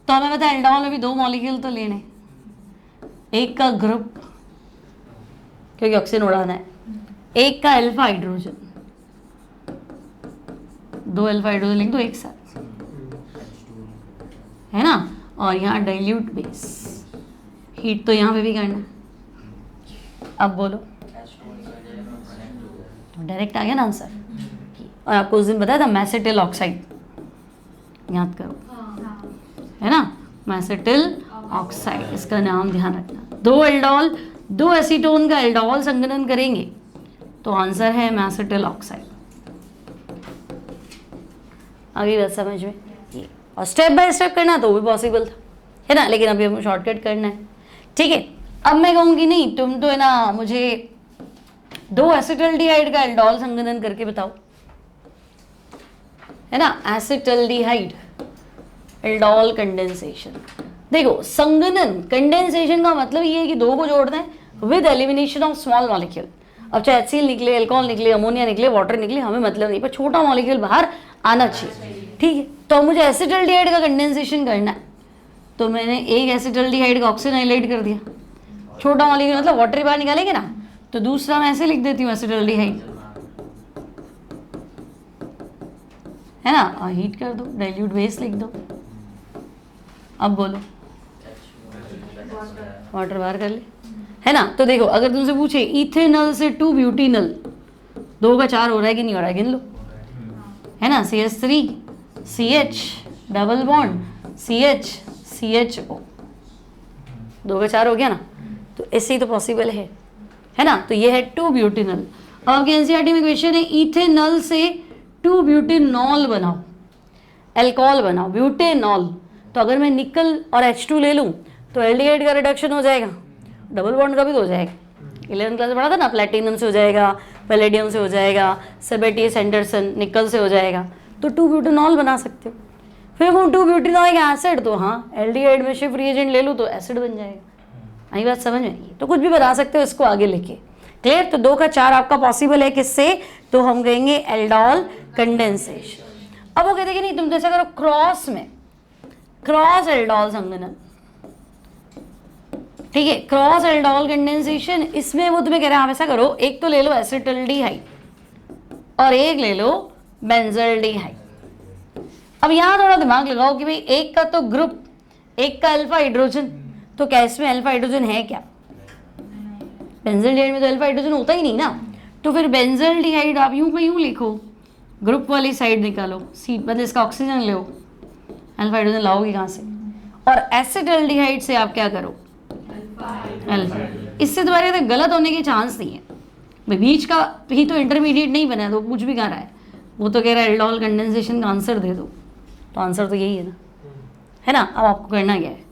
तो हमें पता है एल्डोहल में भी 2 मॉलिक्यूल तो लेने, एक का ग्रुप क्योंकि ऑक्सीजन उड़ाना है, एक का अल्फा हाइड्रोजन, 2 अल्फा हाइड्रोजन लिख दो एक साथ, है ना। और यहाँ डाइल्यूट बेस, हीट तो यहाँ पे भी करना है। अब बोलो, डायरेक्ट आ गया ना आंसर। और आपको उस दिन बताया था मैसेटिल ऑक्साइड, याद करो, है ना, मैसेटिल ऑक्साइड, इसका नाम ध्यान रखना। 2 एल्डोल 2 एसीटोन का एल्डोहल संघनन करेंगे तो आंसर है मैसेटिल ऑक्साइड। आगे बात समझ में, और स्टेप बाय स्टेप करना तो वो भी पॉसिबल था, है ना, लेकिन अभी हमें शॉर्टकट करना है, ठीक है। अब मैं कहूँगी नहीं, तुम तो है ना मुझे 2 एसिटल्डिहाइड का एल्डोहल संघनन करके बताओ, है ना, एसिटल्डिहाइड एल्डोहल कंडेंसेशन। देखो संघनन कंडेंसेशन का मतलब ये है कि 2 को जोड़ना है with elimination of small molecule. अब चाहे HCl निकले, अल्कोहल निकले, अमोनिया निकले, वाटर निकले, हमें मतलब नहीं, पर छोटा मॉलिक्यूल बाहर आना चाहिए, ठीक है। तो मुझे एसिटल्डिहाइड का कंडेंसेशन करना है, तो मैंने एक एसिटल्डिहाइड का ऑक्सीजन हाइलाइट कर दिया, छोटा मॉलिक्यूल मतलब वाटर बाहर निकालेंगे ना, तो दूसरा मैं ऐसे लिख देती हूँ एसिटल्डिहाइड, है ना, और हीट कर दो, डाइल्यूट बेस लिख दो। अब बोलो, वाटर बाहर कर ले, है ना। तो देखो अगर तुमसे पूछे इथेनॉल से 2 ब्यूटेनॉल, 2 का 4 हो रहा है कि नहीं हो रहा है, गिन लो, है ना, CH3 CH double bond CH CHO, 2 का 4 हो गया ना, तो ऐसे ही तो पॉसिबल है ना। तो ये है 2 ब्यूटेनॉल। अब एनसीईआरटी में क्वेश्चन है इथेनॉल से 2 ब्यूटेनॉल बनाओ, अल्कोहल बनाओ, ब्यूटेनॉल। तो अगर मैं निकल और H2 ले लूँ तो एल्डिहाइड का रिडक्शन हो जाएगा, डबल बॉन्ड का भी तो हो जाएगा, 11th क्लास में पढ़ा था ना, प्लेटिनम से हो जाएगा, पैलेडियम से हो जाएगा, सेबेटियस एंडरसन निकल से हो जाएगा, तो 2 ब्यूटेनॉल बना सकते हो। फिर वो 2 ब्यूटेनॉइक एसिड, तो हाँ एल्डिहाइड में शिफ्ट रिएजेंट ले लूँ तो एसिड बन जाएगा। आई बात समझ में आई? तो कुछ भी बना सकते हो इसको आगे लिखे, क्लियर। तो 2 का 4 आपका पॉसिबल है, किससे, तो हम कहेंगे एल्डोहल कंडेंसेशन। अब वो कहते हैं कि नहीं तुम तो ऐसा करो क्रॉस में, क्रॉस एल्डोहल संघनन, ठीक है, क्रॉस एल्डोहल कंडेंसेशन। इसमें वो तुम्हें कह रहा है आप ऐसा करो, एक तो ले लो एसिटल्डिहाइड और एक ले लो बेंजल्डिहाइड। अब यहाँ थोड़ा दिमाग लगाओ कि भाई एक का तो ग्रुप, एक का अल्फा हाइड्रोजन, तो क्या इसमें अल्फा हाइड्रोजन है क्या? बेंजल्डिहाइड में तो अल्फा हाइड्रोजन होता ही नहीं ना, तो फिर बेंजल्डिहाइड आप यूं पे यूं लिखो, ग्रुप वाली साइड निकालो, सी मतलब इसका ऑक्सीजन लो, अल्फा हाइड्रोजन लाओगे कहाँ से? और एसिटल्डिहाइड से आप क्या करो, अल्फा। इससे तुम्हारे तो गलत होने के चांस नहीं है, भाई बीच का ही तो इंटरमीडिएट नहीं बना है, तो कुछ भी कह रहा है, वो तो कह रहा है एल्डोहल कंडेंसेशन का आंसर दे दो, तो आंसर तो यही है ना, है ना। अब आपको करना क्या है,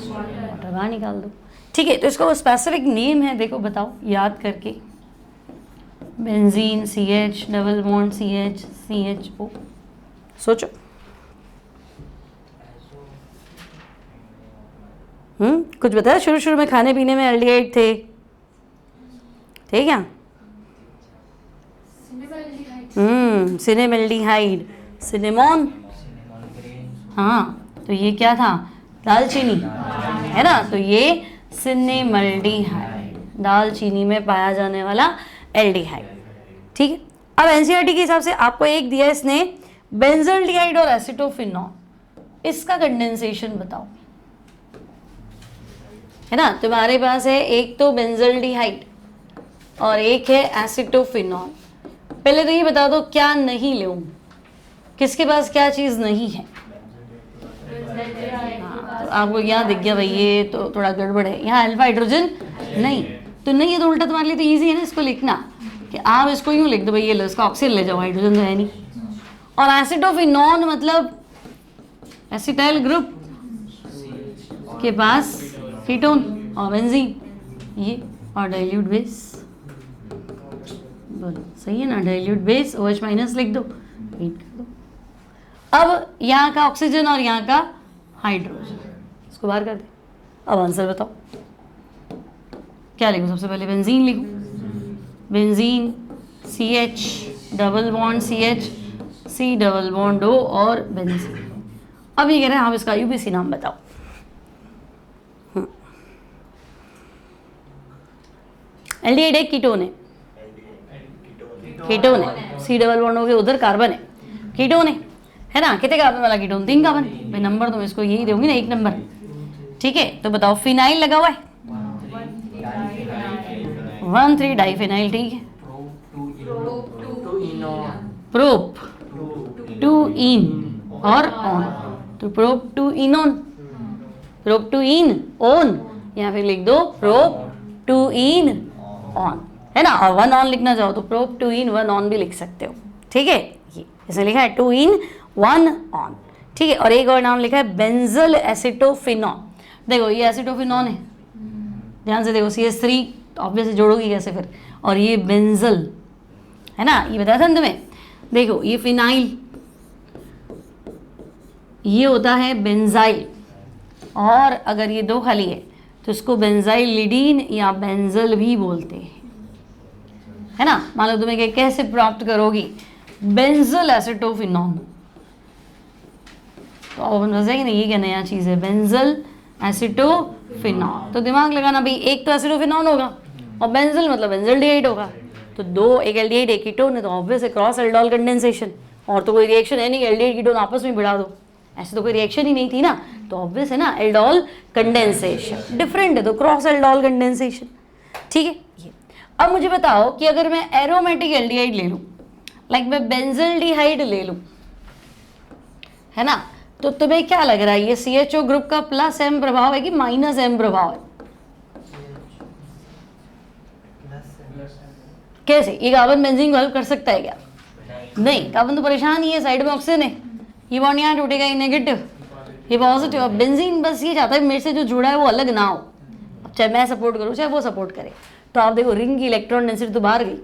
वाटर बाहर निकाल दो, ठीक है। तो इसका स्पेसिफिक नेम है, देखो बताओ याद करके, benzene CH double bond CH CHO, सोचो। कुछ बताया शुरू में खाने पीने में एल्डिहाइड थे, ठीक है, सिनेमल्डिहाइड, सिनेमॉन, हाँ, तो ये क्या था, दालचीनी, है ना, तो ये सिनेमल्डिहाइड, दालचीनी में पाया जाने वाला एल्डिहाइड, ठीक है। अब एनसीईआरटी के हिसाब से आपको एक दिया इसने बेंजल्डिहाइड और एसिटोफिनॉल, इसका कंडेंसेशन बताओ, है ना। तुम्हारे पास है एक तो बेंजल्डिहाइड और एक है एसिटोफिनॉल। पहले तो ये बता दो क्या नहीं लूं, किसके पास क्या चीज नहीं है। हाँ, तो आपको यहाँ दिख गया भाई ये तो थोड़ा गड़बड़ है, यहाँ अल्फा हाइड्रोजन नहीं, तो नहीं है तो उल्टा तुम्हारे लिए तो ईजी है ना इसको लिखना, कि आप इसको यूँ लिख दो भाई ये लो इसका ऑक्सीजन ले जाओ, हाइड्रोजन तो है नहीं। और एसिटोफिनॉल मतलब एसिटाइल ग्रुप के पास कीटोन और बेंजीन, ये और डाइल्यूट बेस, बोलो सही है ना, डाइल्यूट बेस OH माइनस लिख दो, हीट कर दो। अब यहाँ का ऑक्सीजन और यहाँ का हाइड्रोजन, इसको बाहर कर दे। अब आंसर बताओ क्या लिखूँ, सबसे पहले बेंजीन लिखूँ, benzene CH double bond CH C double bond O और बेंजीन, अब ये कह रहे हैं आप इसका यूपीसी नाम बताओ। एल्डिहाइड है कीटोन है? कीटोन है। सी डबल बॉन्ड हो गया, उधर कार्बन है, कीटोन है ना? कितने कार्बन वाला कीटोन? 3 कार्बन। भाई नंबर तो इसको यही दूंगी ना, 1 नंबर। ठीक है, तो बताओ फिनाइल लगा हुआ है, 1,3 डाइफिनाइल। ठीक है, प्रोप टू इन और ऑन, तो prop two ynone, prop two yne one, या फिर लिख दो प्रोप टू इन ऑन, है ना? और 1 ऑन लिखना चाहो तो प्रोप टू इन 1 ऑन भी लिख सकते हो। ठीक है, ये इसमें लिखा है 2 इन 1 ऑन। ठीक है, और एक और नाम लिखा है बेंजल एसिटोफिनॉन। देखो ये एसिटोफिनॉन है, ध्यान से देखो, CH3 ऑब्वियसली जोड़ोगी कैसे फिर, और ये बेंजल है ना, ये बताया था ना तुम्हें। देखो ये फिनाइल, ये होता है बेंजाइल, और अगर ये 2 खाली है तो इसको बेंजाइलिडीन या बेंजल भी बोलते हैं, है ना? मान लो तुम्हें कैसे प्राप्त करोगी बेंजल एसिटोफिनॉन, तो अब समझेंगे ना ये क्या नया चीज़ है, बेंजल एसिटोफिनॉन। तो दिमाग लगाना भाई, एक तो एसिटोफिनॉन होगा और बेंजल मतलब बेंजल्डिहाइड होगा, तो 2, एक एल्डिहाइड एक कीटोन है, तो ऑब्वियस है क्रॉस एल्डोल कंडेंसेशन। और तो कोई रिएक्शन है नहीं, एल्डिहाइड कीटोन आपस में भिड़ा दो, ऐसे तो कोई रिएक्शन ही नहीं थी ना, तो ऑब्वियस है ना एल्डोल कंडेंसेशन। डिफरेंट है तो क्रॉस एल्डोल कंडेंसेशन। ठीक है, ये अब मुझे बताओ कि अगर मैं एरोमेटिक एल्डिहाइड ले लूँ, लाइक मैं बेंजल्डिहाइड ले लूँ, है ना, तो तुम्हें क्या लग रहा है ये CHO ग्रुप का +M प्रभाव है कि -M प्रभाव है? कैसे? ये कार्बन बेंजीन को हेल्प कर सकता है क्या? नहीं, कार्बन तो परेशान ही है, साइड में ऑक्सीजन है, ये बॉन्ड यहाँ टूटेगा, ये नेगेटिव, ये पॉजिटिव। अब बेंजीन बस ये चाहता है मेरे से जो जुड़ा है वो अलग ना हो, अब चाहे मैं सपोर्ट करूँ चाहे वो सपोर्ट करे। तो आप देखो रिंग की इलेक्ट्रॉन डेंसिटी तो बाहर गई,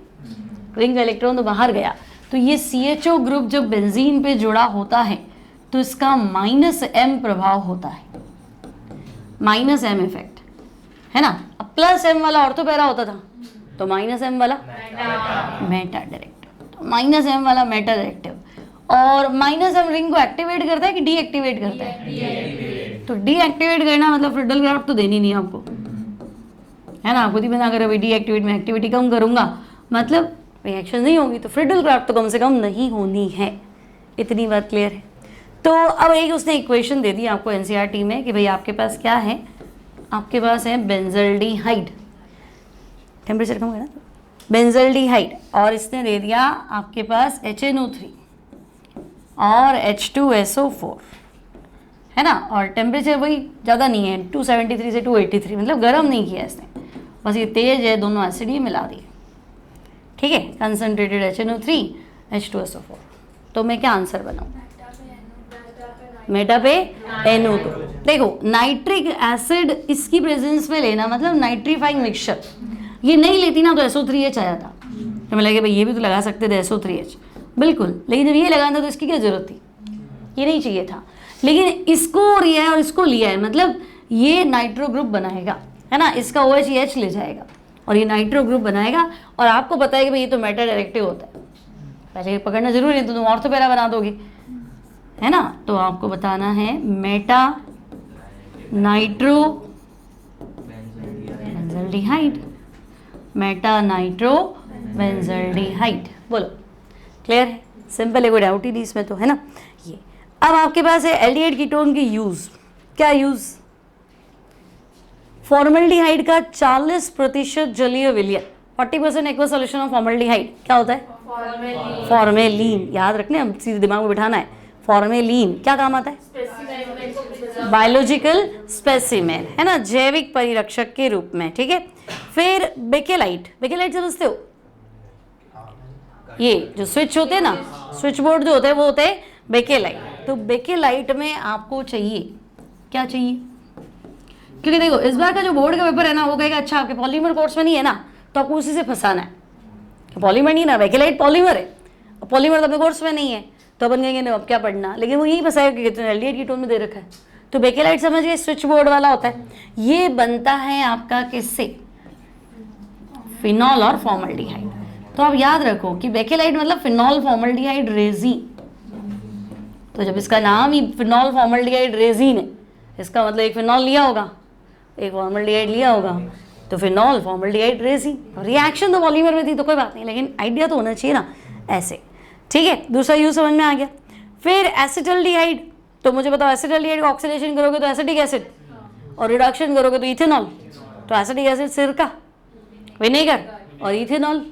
रिंग का इलेक्ट्रॉन तो बाहर गया, तो ये CHO ग्रुप जब बेंजीन पे जुड़ा होता है तो इसका -M प्रभाव होता है, -M इफेक्ट, है ना? अब +M वाला ऑर्थो पैरा होता था, तो -M वाला मेटा डायरेक्टिव, तो -M वाला मेटा डायरेक्टिव। और -M रिंग को एक्टिवेट करता है कि डीएक्टिवेट करता है? तो डीएक्टिवेट करना मतलब फ्रिडल क्राफ्ट तो देनी नहीं आपको, है ना? खुद ही बना कर अभी डीएक्टिवेट में एक्टिविटी कम करूंगा मतलब रिएक्शन नहीं होगी, तो फ्रिडल क्राफ्ट तो कम से कम नहीं होनी है। इतनी बात क्लियर है? तो अब एक उसने इक्वेशन दे दी आपको NCERT में कि भाई आपके पास क्या है, आपके पास है बेंजल्डिहाइड, टेम्परेचर कम करना, बेंजल्डिहाइड, और इसने दे दिया आपके पास HNO3 और H2SO4, है ना? और टेम्परेचर वही ज़्यादा नहीं है, 273 से 283, मतलब गर्म नहीं किया इसने, बस ये तेज है, दोनों एसिड ही मिला दिए। ठीक है, कंसनट्रेटेड HNO3 H2SO4। तो मैं क्या आंसर बनाऊँ? मेटा पे NO2। देखो नाइट्रिक एसिड इसकी प्रेजेंस में लेना मतलब नाइट्रीफाइंग मिक्सचर, ये नहीं लेती ना तो SO3H आ जाता, तो मैं लगे भाई ये भी तो लगा सकते थे SO3H, बिल्कुल, लेकिन जब ये लगाना था तो इसकी क्या जरूरत थी, ये नहीं चाहिए था, लेकिन इसको लिया है और इसको लिया है, मतलब ये नाइट्रो ग्रुप बनाएगा, है ना? इसका OH ले जाएगा और ये नाइट्रो ग्रुप बनाएगा, और आपको पता है कि भाई ये तो मेटा डायरेक्टिव होता है, पहले पकड़ना जरूरी है, तो तुम ऑर्थो पैरा बना दोगे, है ना? तो आपको बताना है Meta nitro benzaldehyde, Meta nitro benzaldehyde. बोलो क्लियर है? सिंपल है, कोई डाउट ही नहीं इसमें तो, है ना? ये अब आपके पास है एल्डिहाइड कीटोन की यूज, क्या यूज? फॉर्मल्डिहाइड का 40% जलीय विलयन, 40% एक्वस सॉल्यूशन ऑफ फॉर्मल्डिहाइड क्या होता है? फॉर्मेलिन। याद रखने, हम सीधे दिमाग में बिठाना है। फॉर्मेलिन क्या काम आता है? बायोलॉजिकल स्पेसिमेन, है ना, जैविक परिरक्षक के रूप में। ठीक है, फिर बेकेलाइट, बेकेलाइट समझते हो? ये जो स्विच होते हैं ना, स्विच बोर्ड जो होते हैं वो होते हैं बेकेलाइट। तो बेकेलाइट में आपको चाहिए क्या चाहिए? क्योंकि देखो इस बार का जो बोर्ड का पेपर है ना, वो कहेगा अच्छा आपके पॉलीमर कोर्स में नहीं है ना, तो आपको उसी से फंसाना है। पॉलीमर नहीं ना, बेकेलाइट पॉलीमर है, पॉलीमर तो अपने कोर्स में नहीं है, तो अपन कहेंगे ना अब क्या पढ़ना, लेकिन वो यही फंसाएगा कि कितने एल्डिहाइड कीटोन में दे रखा है। तो बेकेलाइट समझिए स्विच बोर्ड वाला होता है, ये बनता है आपका किससे? फिनॉल और फॉर्मल्डिहाइड। तो आप याद रखो कि बेकेलाइट मतलब फिनॉल फॉर्मल्डिहाइड रेजिन, तो जब इसका नाम ही फिनॉल फॉर्मल्डिहाइड रेजिन है, इसका मतलब एक फिनॉल लिया होगा, एक फॉर्मल्डिहाइड लिया होगा, तो फिनॉल फॉर्मल्डिहाइड रेजिन। रिएक्शन तो पॉलीमर में थी तो कोई बात नहीं, लेकिन आइडिया तो होना चाहिए ना ऐसे। ठीक है, दूसरा यूज समझ में आ गया। फिर एसिटल्डिहाइड, तो मुझे बताओ एसिटल्डिहाइड का ऑक्सीडेशन करोगे तो एसिटिक एसिड, और रिडक्शन करोगे तो इथेनॉल। तो एसिटिक एसिड सिरका, विनेगर और ethanol.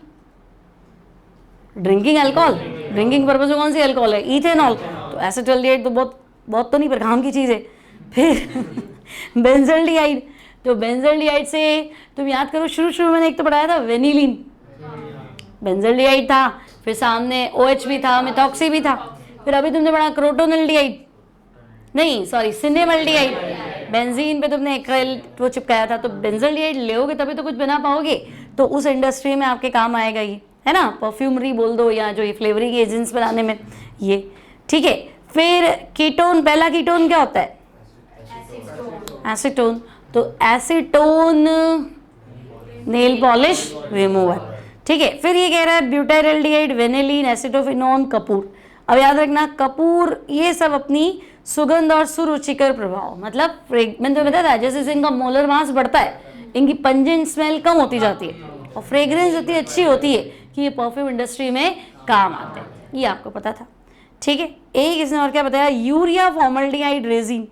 Drinking alcohol, drinking purpose में कौन सी अल्कोहल है? इथेनॉल। तो एसिटल्डिहाइड तो बहुत तो नहीं पर काम की चीज़ है। फिर बेंजल्डिहाइड, तो बेंजल्डिहाइड से तुम याद करो शुरू में मैंने एक तो पढ़ाया था वेनिलीन, बेंजल्डिहाइड था, फिर सामने OH भी था, मिथॉक्सी भी था। फिर अभी तुमने पढ़ा क्रोटोनल्डिहाइड, नहीं सॉरी सिनेमल्डिहाइड, बेंजीन पे तुमने एक्राइल वो चिपकाया था। तो बेंजल्डिहाइड लोगे तभी तो कुछ बना पाओगे, तो उस इंडस्ट्री में आपके काम आएगा ये, है ना, परफ्यूमरी बोल दो या जो ये फ्लेवरिंग एजेंट्स बनाने में ये। ठीक है, फिर कीटोन, पहला कीटोन क्या होता है? एसीटोन। तो एसीटोन नेल पॉलिश रिमूवर। ठीक है, फिर ये कह रहा है ब्यूटाइल्डिहाइड, वेनिलीन, एसिटोफिनोन, कपूर। अब याद रखना कपूर ये सब अपनी सुगंध और सुरुचिकर प्रभाव, मतलब मैंने तो बताया था जैसे जैसे इनका मोलर मास बढ़ता है इनकी पंजेंट स्मेल कम होती जाती है और फ्रेग्रेंस इतनी अच्छी होती है कि ये परफ्यूम इंडस्ट्री में काम आते हैं, ये आपको पता था। ठीक है, एक इसने और क्या बताया, यूरिया फॉर्मल्डिहाइड रेजिन,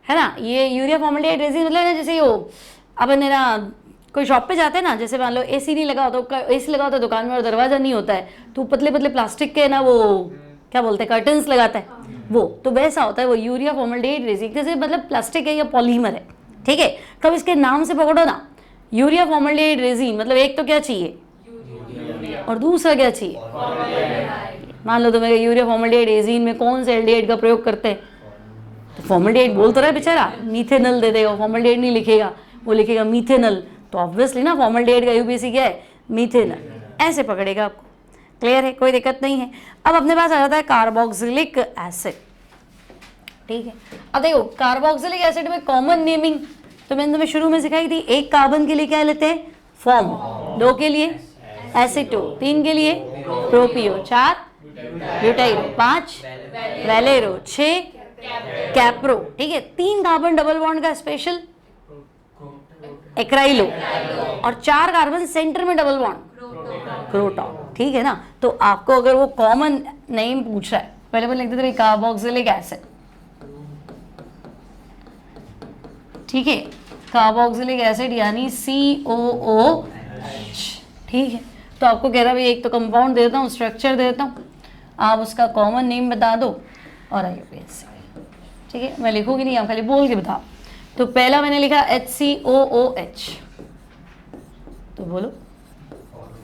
है ना। ये यूरिया फॉर्मल्डिहाइड रेजिन मतलब ना जैसे वो अपन है ना कोई शॉप पे जाते हैं ना, जैसे मान लो एसी नहीं लगा होता, एसी लगा होता है दुकान में और दरवाजा नहीं होता है, तो पतले पतले प्लास्टिक के ना वो क्या बोलते हैं कर्टन्स लगाता है वो, तो वैसा होता है वो यूरिया फॉर्मल्डिहाइड रेजिन। जैसे मतलब प्लास्टिक है या पॉलीमर है। ठीक है, कब इसके नाम से पकड़ो ना, यूरिया फॉर्मल्डिहाइड रेजिन मतलब एक तो क्या चाहिए और दूसरा क्या चाहिए। मान लो तुम्हें यूरिया फॉर्मल्डिहाइड रेजिन में कौन से एल्डिहाइड का प्रयोग करते हैं, तो फॉर्मल्डिहाइड बोल तो रहा है बेचारा, मीथेनल दे देगा, फॉर्मल्डिहाइड नहीं लिखेगा, वो लिखेगा मीथेनल, तो ऑब्वियसली ना फॉर्मल्डिहाइड का यूपीएससी क्या है, मीथेनल, ऐसे पकड़ेगा आपको। क्लियर है, कोई दिक्कत नहीं है। अब अपने पास आ जाता है कार्बोक्सिलिक एसिड। ठीक है, अब देखो कार्बोक्सिलिक एसिड में कॉमन नेमिंग तो मैंने तुम्हें शुरू में सिखाई थी, एक कार्बन के लिए क्या लेते हैं फॉर्म, 2 के लिए एसिटो, 3 के लिए प्रोपियो, 4 ब्यूटाइरो, 5 वेलेरो, 6 कैप्रो। ठीक है, 3 कार्बन डबल बॉन्ड का स्पेशल एक्राइलो और 4 कार्बन सेंटर में डबल बॉन्ड क्रोटॉन। ठीक है ना, तो आपको अगर वो कॉमन नेम पूछ रहा है, पहले लिख देते हैं कार्बोक्सिलिक एसिड। ठीक है, कार्बोक्सिलिक एसिड यानी COOH। ठीक है, तो आपको कह रहा है भाई एक तो कंपाउंड दे देता हूँ, स्ट्रक्चर दे देता हूँ, आप उसका कॉमन नेम बता दो और IUPAC। ठीक है, मैं लिखूंगी नहीं, आप खाली बोल के बताओ। तो पहला मैंने लिखा HCOOH, तो बोलो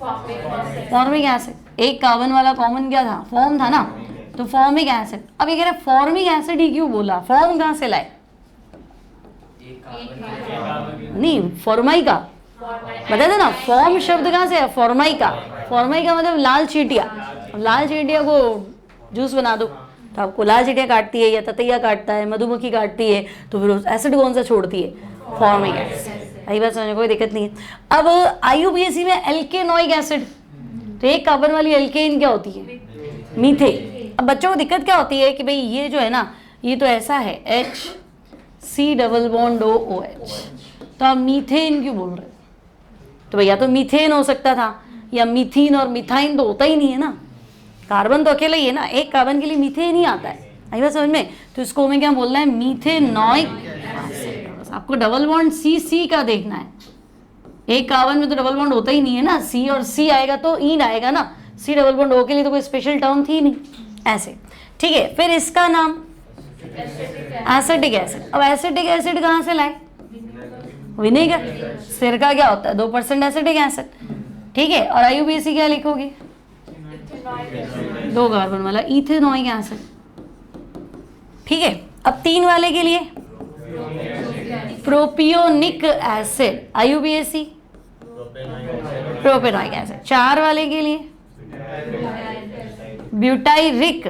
फॉर्मिक एसिड। एक कार्बन वाला कॉमन क्या था, फॉर्म था ना, तो फॉर्मिक एसिड। अब ये कह रहा है फॉर्मिक एसिड ही क्यों बोला, फॉर्म कहाँ से लाए, नहीं फॉर्माइका बता दो ना, फॉर्म शब्द कहाँ से है, फॉर्माइका। फॉर्माइका मतलब लाल चींटिया, लाल चींटिया को जूस बना दो तो आपको लाल चींटिया काटती है या ततैया काटता है, मधुमक्खी काटती है, तो फिर एसिड कौन सा छोड़ती है, फॉर्मिक एसिड। यही बात समझने कोई दिक्कत नहीं है। अब IUPAC में एल्केनोइक एसिड, तो एक कार्बन वाली एल्केन क्या होती है, मीथेन। अब बच्चों को दिक्कत क्या होती है कि भाई ये जो है ना, ये तो ऐसा है HC≡OH, तो आप मीथेन क्यों बोल रहे हो, तो भैया तो मीथेन हो सकता था, या मीथीन और मिथाइन तो होता ही नहीं है ना, कार्बन तो अकेला ही है ना, एक कार्बन के लिए मीथेन ही आता है। आई बात समझ में, तो इसको हमें क्या बोलना है, मीथेनोइक एसिड। आपको डबल बॉन्ड C का देखना है, एक कार्बन में तो डबल बॉन्ड होता ही नहीं है ना, C और C आएगा तो ईन आएगा ना, C डबल बॉन्ड O के लिए तो कोई स्पेशल टर्म थी नहीं ऐसे। ठीक है, फिर इसका नाम एसिटिक एसिड। अब एसिटिक एसिड कहाँ से लाए, विनेगर। सिरका क्या होता है, 2% एसिटिक एसिड। ठीक है, और IUPAC क्या लिखोगे, 2 कार्बन वाला इथेनोइक एसिड। ठीक है, अब 3 वाले के लिए propionic acid, IUPAC propanoic acid. 4 वाले के लिए ब्यूटाइरिक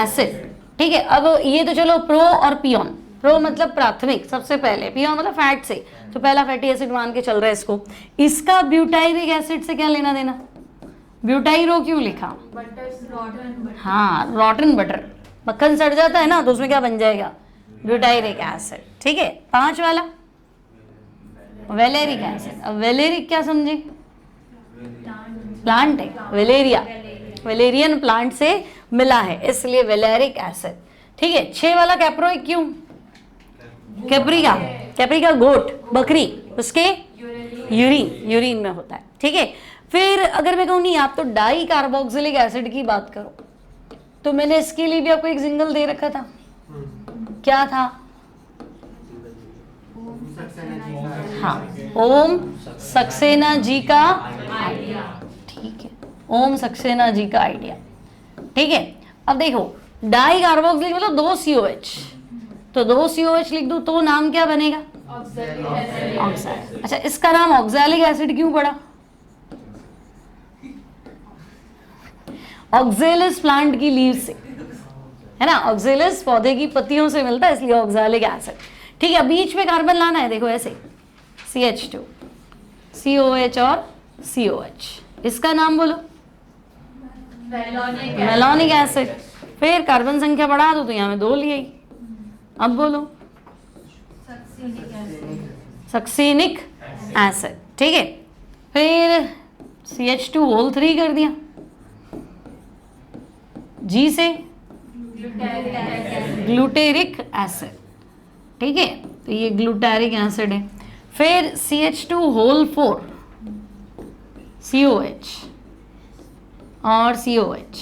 एसिड। ठीक है, अब ये तो चलो प्रो और पियोन, प्रो मतलब प्राथमिक सबसे पहले, पियोन मतलब फैट से, तो पहला फैटी एसिड मान के चल रहा है इसको। इसका ब्यूटाइरिक एसिड से क्या लेना देना, ब्यूटाइरो क्यों लिखा, हाँ रॉटन बटर, मक्खन सड़ जाता है ना, तो उसमें क्या बन जाएगा, ब्यूटाइरिक एसिड। ठीक है, 5 वाला वेलेरिक एसिड। अब वेलेरिक क्या समझे, प्लांट है, वेलेरिया, वेलेरियन प्लांट से मिला है, इसलिए वेलेरिक एसिड। ठीक है, 6 वाला कैप्रोइक क्यों, कैप्रिका, कैप्रिका गोट, बकरी, उसके यूरिन, यूरिन में होता है। ठीक है, फिर अगर मैं कहूँ नहीं आप तो डाई कार्बोक्सिलिक एसिड की बात करो, तो मैंने इसके लिए भी आपको एक सिंगल दे रखा था, क्या था, हाँ, ओम सक्सेना जी का आइडिया। ठीक है, ओम सक्सेना जी का आइडिया। ठीक है, अब देखो डाई कार्बोक्सिलिक मतलब 2 COH, तो 2 COH लिख दूं तो नाम क्या बनेगा, ऑक्सैलिक। अच्छा, इसका नाम ऑक्सैलिक एसिड क्यों पड़ा, ऑक्जेलिस प्लांट की लीव से, है ना, ऑक्जेलिस पौधे की पत्तियों से मिलता है, इसलिए ऑक्सैलिक एसिड। ठीक है, बीच में कार्बन लाना है, देखो ऐसे CH2, COH और COH, इसका नाम बोलो मेलोनिक एसिड। फिर कार्बन संख्या बढ़ा दो तो यहाँ में 2 लिए ही, अब बोलो सक्सेनिक एसिड। ठीक है, फिर CH2 होल 3 कर दिया, G से ग्लूटेरिक एसिड। ठीक है, तो ये ग्लूटेरिक एसिड है। फिर CH2 होल 4, COH और COH,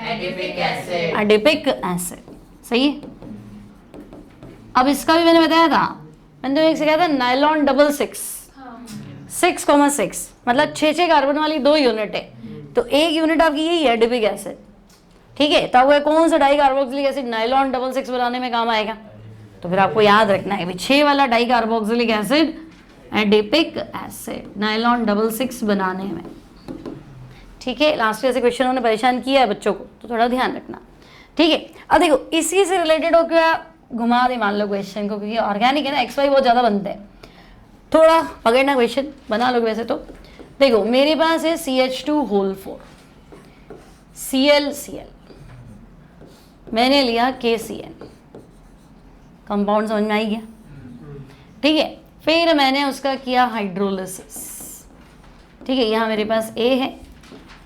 एडिपिक एसिड। सही है, अब इसका भी मैंने बताया था, मैंने तो एक से कहा था नाइलॉन 666 मतलब 6 कार्बन वाली 2 यूनिट है, तो 1 यूनिट आपकी यही है एडिपिक एसिड। ठीक है, तब वह कौन सा डाई कार्बोक्सिलिक एसिड नाइलॉन 666 बनाने में काम आएगा, तो फिर आपको याद रखना है 6 वाला di carboxylic acid adipic acid, nylon 666 बनाने में। ठीक है, लास्ट ईयर से क्वेश्चनों ने परेशान किया है बच्चों को, तो थोड़ा ध्यान रखना। ठीक है, अब देखो इसी से रिलेटेड हो क्या घुमा दे मान लो क्वेश्चन को, क्योंकि ऑर्गेनिक है ना, XY बहुत ज़्यादा बनते हैं, थोड़ा पकड़ना क्वेश्चन बना लो। वैसे तो देखो मेरे पास है CH2 होल 4, Cl, मैंने लिया KCl, कंपाउंड समझ में आई गया। ठीक है, फिर मैंने उसका किया हाइड्रोलिसिस। ठीक है, यहाँ मेरे पास A है,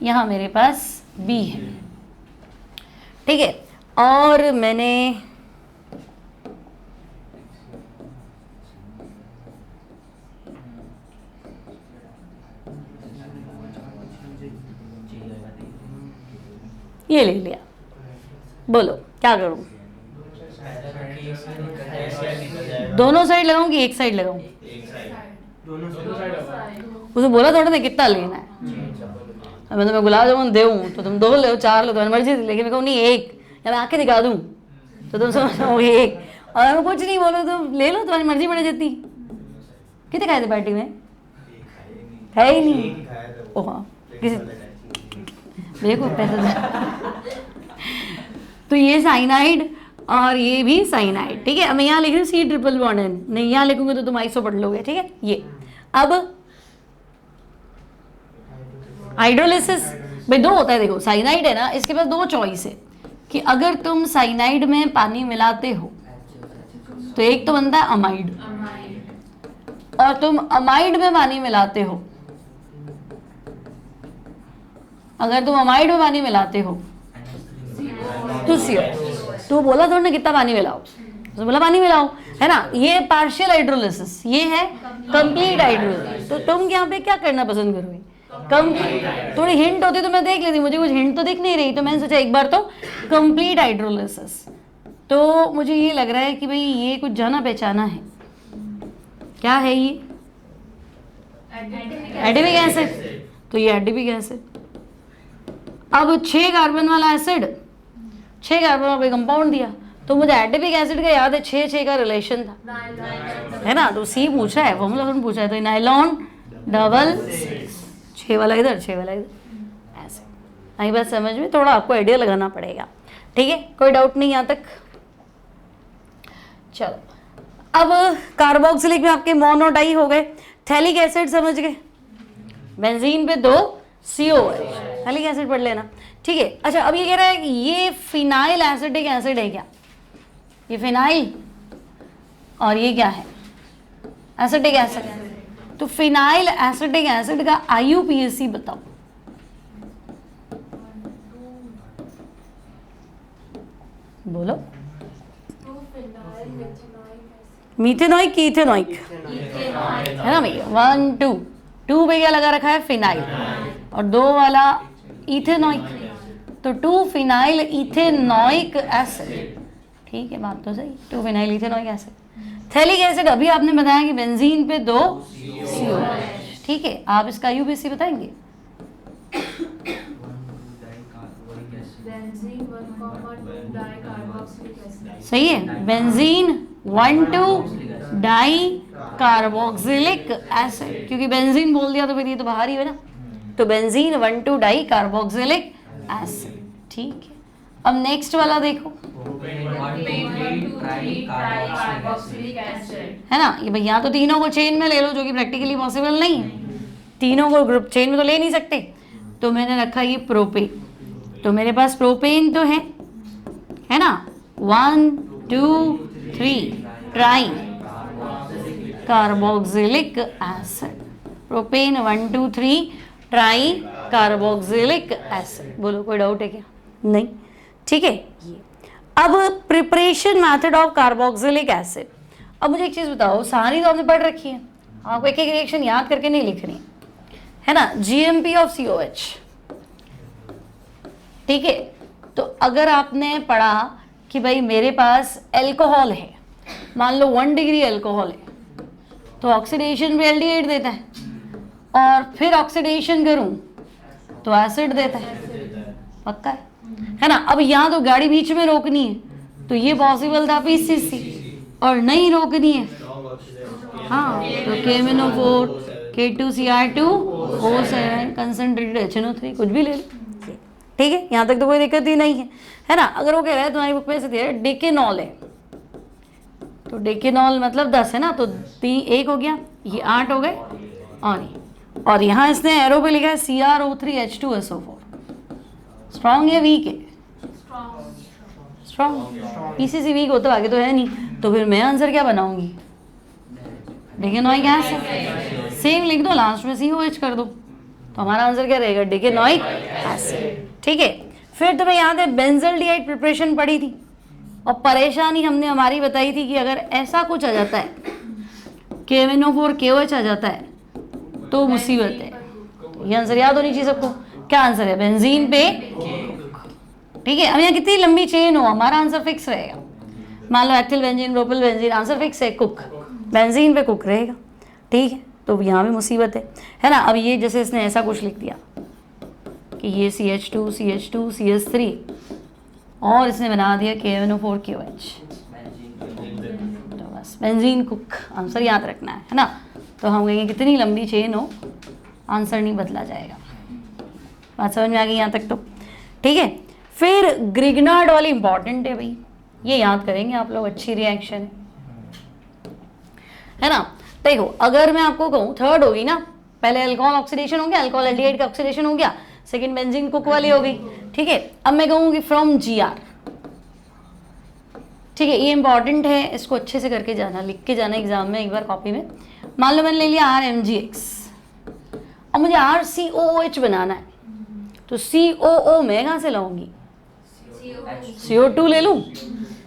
यहाँ मेरे पास B है। ठीक है, और मैंने ये ले लिया, बोलो क्या करूं, दोनों साइड लगाऊं कि एक साइड लगाऊं, उसे बोला थोड़ा ना कितना लेना है, अब मैं तुम्हें गुलाब जामुन दूं तो तुम 2 लो 4 लो, तुम्हारी मर्जी, लेकिन मैं कहूँ नहीं 1, या मैं आके दिखा दूं तो तुम समझोगे 1, और मैं कुछ नहीं बोलो तो ले लो, तुम्हारी मर्जी बढ़ जाती। कितने खाए थे पार्टी में, है ही नहीं, ओह हाँ किसी देखो पैसे तो ये साइनाइड और ये भी साइनाइड। ठीक है, अब मैं यहाँ लिख रही हूँ C∧N, नहीं यहाँ लिखूंगे तो तुम आइसो पढ़ लोगे। ठीक है, ये अब हाइड्रोलिसिस भाई 2 होता है, देखो साइनाइड है ना, इसके पास 2 चॉइस है कि अगर तुम साइनाइड में पानी मिलाते हो तो एक तो बनता है अमाइड, और तुम अमाइड में पानी मिलाते हो, अगर तुम अमाइड में पानी मिलाते हो तो तो बोला थोड़ा ना कितना पानी मिलाओ, तो बोला पानी मिलाओ, है ना, ये पार्शियल हाइड्रोलिसिस, ये है कंप्लीट हाइड्रोलिसिस। तो तुम यहाँ पे क्या करना पसंद करोगे, कंप्लीट, थोड़ी हिंट होती तो मैं देख लेती, मुझे कुछ हिंट तो दिख नहीं रही, तो मैंने सोचा एक बार तो कंप्लीट हाइड्रोलिसिस। तो मुझे ये लग रहा है कि भाई ये कुछ जाना पहचाना है, क्या है ये, एडिपिक एसिड, तो ये एडिपिक एसिड। अब 6 कार्बन वाला एसिड, 6 कार्बन वाला कंपाउंड दिया, तो मुझे एडिपिक एसिड का याद है 6 का रिलेशन था, है ना, तो C पूछा है, फॉर्मूला पूछा है, तो नाइलॉन 666, 6 वाला इधर 6 वाला इधर, ऐसे आई बात समझ में, थोड़ा आपको आइडिया लगाना पड़ेगा। ठीक है, कोई डाउट नहीं यहाँ तक। चलो अब कार्बोक्सिलिक में आपके मोनो डाई हो गए, थैलिक एसिड समझ गए, बेंजीन पे 2 COH, फैलिक एसिड पढ़ लेना, ठीक है। अच्छा अब ये कह रहा है कि ये फिनाइल एसिटिक एसिड है क्या, ये फिनाइल और ये क्या है एसिटिक एसिड, तो फिनाइल एसिटिक एसिड का IUPAC बताओ। बोलो, मीथेनॉइक की इथेनॉइक है ना भैया, 1 2 2 पे क्या लगा रखा है फिनाइल और 2 वाला इथेनॉइक, तो 2 फिनाइल इथेनॉइक एसिड, ठीक है बात तो सही, 2 phenyl ethanoic acid. Phthalic acid अभी आपने बताया कि बेंजीन पे 2 COH, ठीक है। आप इसका IUPAC बताएंगे। सही है, बेंजीन 1,2 डाई कार्बोक्सिलिक एसिड, क्योंकि बेंजीन बोल दिया तो फिर ये तो बाहर ही है ना, तो बेंजीन 1,2 डाई कार्बोक्सिलिक एसिड, ठीक है। अब नेक्स्ट वाला देखो, है ना, ये भैया तो तीनों को चेन में ले लो, जो कि प्रैक्टिकली पॉसिबल नहीं है, तीनों को ग्रुप चेन में तो ले नहीं सकते, तो मैंने रखा ये प्रोपेन, तो मेरे पास प्रोपेन तो है ना, 1 2 3 try carboxylic acid, propane 1 2 3 try carboxylic acid. बोलो कोई डाउट है क्या, नहीं, ठीक है। अब preparation method of carboxylic acid, अब मुझे एक चीज बताओ, सारी तो आपने पढ़ रखी है, आपको एक एक रिएक्शन याद करके नहीं लिखनी है ना, GMP ऑफ COH, ठीक है। तो अगर आपने पढ़ा कि भाई मेरे पास एल्कोहल है, मान लो 1 डिग्री एल्कोहल है, तो ऑक्सीडेशन पे एल्डिहाइड देता है, और फिर ऑक्सीडेशन करूं तो एसिड देता है, पक्का है ना। अब यहाँ तो गाड़ी बीच में रोकनी है, तो ये पॉसिबल था PCC, और नहीं रोकनी है, हाँ, तो KMnO4 K2Cr2O7 कंसंट्रेटेड HNO3 कुछ भी ले लो, ठीक है, यहाँ तक तो कोई दिक्कत ही नहीं है ना। अगर वो कह रहा है तुम्हारी बुक में से दे डेकेनॉल है, तो डेकेनॉल मतलब 10 है ना, तो 1 हो गया, ये 8 हो गए, और यहाँ इसने एरो पे लिखा है CrO3H2SO4, स्ट्रॉन्ग या वीक है, स्ट्रॉन्ग, PCC वीक हो तो आगे तो है नहीं, तो फिर मैं आंसर क्या बनाऊंगी, डेकेनॉइक एसिड, सेम लिख दो, लास्ट में COH कर दो, तो हमारा आंसर क्या रहेगा, डेकेनॉइक एसिड, ठीक है। फिर तुम्हें याद है बेंजल्डिहाइड प्रिपरेशन पढ़ी थी, और परेशानी हमने हमारी बताई थी कि अगर ऐसा कुछ आ जाता है, KMnO4 KOH आ जाता है, तो मुसीबत है। तो ये आंसर याद होनी चाहिए सबको, क्या आंसर है, बेंजीन पे, ठीक है। अब यहाँ कितनी लंबी चेन हो, हमारा आंसर फिक्स रहेगा, मान लो ethyl benzene propyl benzene, answer fix cook, कुक, बेंजीन पे कुक रहेगा, ठीक है। तो यहाँ भी मुसीबत है ना। अब ये जैसे इसने ऐसा कुछ लिख दिया कि ये CH2 CH2 CH3, और इसने बना दिया KMnO4 KOH, तो बस बेंजीन कुक, आंसर याद रखना है ना। तो हम कहेंगे कितनी लंबी चेन हो, आंसर नहीं बदला जाएगा, बात समझ में आ गई यहाँ तक तो, ठीक है। फिर ग्रिग्नार्ड वाली इंपॉर्टेंट है भाई, ये याद करेंगे आप लोग, अच्छी रिएक्शन है ना। देखो अगर मैं आपको कहूँ थर्ड होगी ना, पहले अल्कोहल ऑक्सीडेशन हो गया, अल्कोहल एल्डिहाइड का ऑक्सीडेशन हो गया, सेकंड बेंजीन कुक वाली हो गई, ठीक है। अब मैं कहूँगी फ्रॉम GR, ठीक है, ये इंपॉर्टेंट है, इसको अच्छे से करके जाना, लिख के जाना एग्जाम में एक बार कॉपी में। मान लो मैंने ले लिया RMgX, अब मुझे RCOOH बनाना है, तो COO मैं कहाँ से लाऊंगी, CO2 ले लूँ,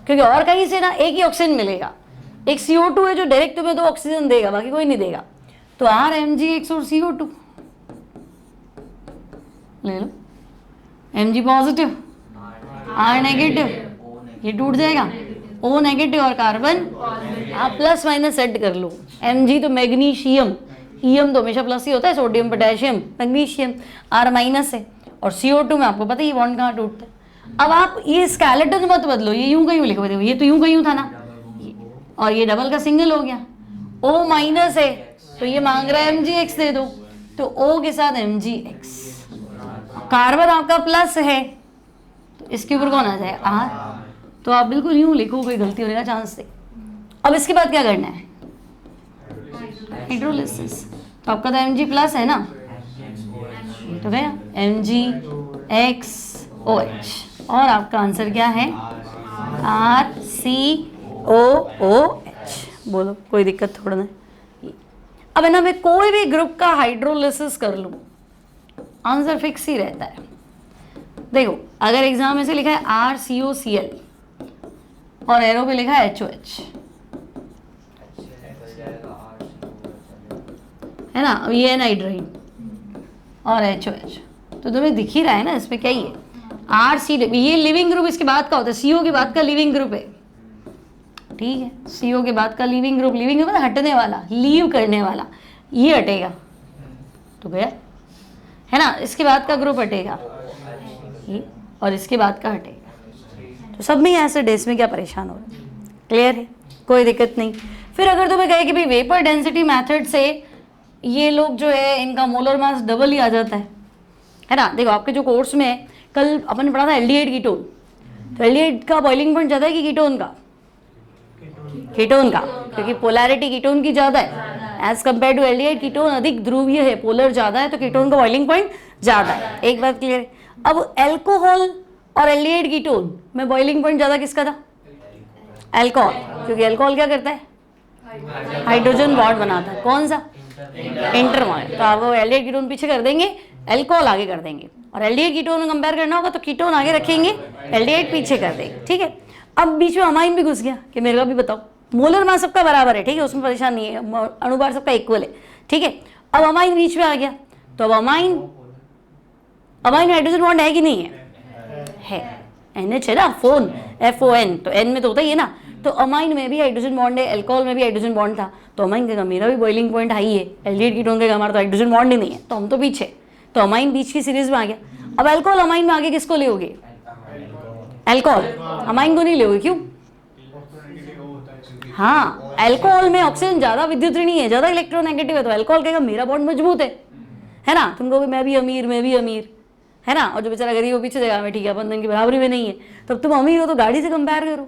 क्योंकि और कहीं से ना एक ही ऑक्सीजन मिलेगा, एक CO2 है जो डायरेक्ट तुम्हें 2 ऑक्सीजन देगा, बाकी कोई नहीं देगा, तो RMgX और CO2 ले लो, Mg पॉजिटिव R नेगेटिव, ये टूट जाएगा, O नेगेटिव और कार्बन आप प्लस माइनस सेट कर लो, Mg तो मैग्नीशियम, EM तो हमेशा प्लस ही होता है, sodium potassium magnesium, R minus है, और CO2 में आपको पता है ये बॉन्ड कहाँ टूटता है। अब आप ये स्केलेटन मत बदलो, ये यूं कहीं लिखो, ये तो यूं कहीं था ना, और ये डबल का सिंगल हो गया, O माइनस है तो ये मांग रहा है MgX दे दो, तो O के साथ MgX, कार्बन आपका प्लस है तो इसके ऊपर कौन आ जाए R, तो आप बिल्कुल यूं लिखो, कोई गलती होने का चांस नहीं। अब इसके बाद क्या करना है, हाइड्रोलिसिस, तो आपका तो Mg प्लस है ना, ये तो गया MgXOH, और आपका आंसर क्या है RCOOH। बोलो कोई दिक्कत थोड़ा ना। अब है ना, मैं कोई भी ग्रुप का हाइड्रोलिसिस कर लूं, आंसर फिक्स ही रहता है। देखो अगर एग्जाम में से लिखा है RCOCl और एरो पे लिखा है HOH, है ना, अब ये एनाइड्राइड और HOH, तो तुम्हें दिख ही रहा है ना इसमें क्या ही है, RC, ये लिविंग ग्रुप इसके बाद का होता है, CO के बाद का लिविंग ग्रुप है, ठीक है, CO के बाद का लिविंग ग्रुप मतलब हटने वाला, लीव करने वाला, ये हटेगा तो गया, है ना, इसके बाद का ग्रुप हटेगा ये, और इसके बाद का हटेगा, तो सब में एसिड है, इसमें क्या परेशान हो रहा है, क्लियर है, कोई दिक्कत नहीं। फिर अगर तुम्हें कहे कि भाई वेपर डेंसिटी मेथड से ये लोग जो है इनका मोलर मास डबल ही आ जाता है ना। देखो आपके जो कोर्स में कल अपन ने पढ़ा था एल्डिहाइड कीटोन, तो एल्डिहाइड का बॉइलिंग पॉइंट ज़्यादा है कि कीटोन का? कीटोन का, क्योंकि पोलैरिटी कीटोन की ज़्यादा है as compare to aldehyde. Ketone अधिक ध्रुवीय है, पोलर ज़्यादा है, तो कीटोन का बॉइलिंग पॉइंट ज़्यादा है। एक बात क्लियर है। अब एल्कोहल और एल्डिहाइड कीटोन में बॉइलिंग पॉइंट ज़्यादा किसका था? एल्कोहल, क्योंकि एल्कोहल क्या करता है? हाइड्रोजन बॉन्ड बनाता है। कौन सा? इंटरमोलर। तो आप एल्डिहाइड कीटोन पीछे कर देंगे, एल्कोहल आगे कर देंगे, और एल्डिहाइड कीटोन में कंपेयर करना होगा तो कीटोन आगे रखेंगे, एल्डिहाइड पीछे कर देंगे, ठीक है। अब बीच में अमाइन भी घुस गया कि मेरे को भी बताओ, मोलर मास सबका बराबर है, ठीक है, उसमें परेशान नहीं है, अणुभार सबका इक्वल है, ठीक है। अब अमाइन बीच में आ गया, तो अब अमाइन हाइड्रोजन बॉन्ड है कि नहीं है? NH है ना, फोन FON, तो N में तो होता ही है ना, तो अमाइन में भी हाइड्रोजन बॉन्ड है, अल्कोहल में भी हाइड्रोजन बॉन्ड था, तो अमाइन कहेगा मेरा भी बॉइलिंग पॉइंट हाई है, एल्डिहाइड कीटोन कहेगा हमारा तो हाइड्रोजन बॉन्ड ही नहीं है, तो हम तो पीछे, तो अमाइन बीच की सीरीज में आ गया। अब अल्कोहल अमाइन में आगे किसको लेओगे? अल्कोहल, अमाइन को नहीं लेओगे, क्यों? हाँ, अल्कोहल में ऑक्सीजन ज्यादा विद्युत ऋणी है, ज्यादा इलेक्ट्रोनेगेटिव है, तो अल्कोहल कहेगा मेरा बॉन्ड मजबूत है ना, तुम कहोगे मैं भी अमीर, है ना, और जो बेचारा गरीब वो पीछे जगह में, ठीक है, बंधन की बराबरी में नहीं है, तब तुम अमीर हो तो गाड़ी से कंपेयर करो,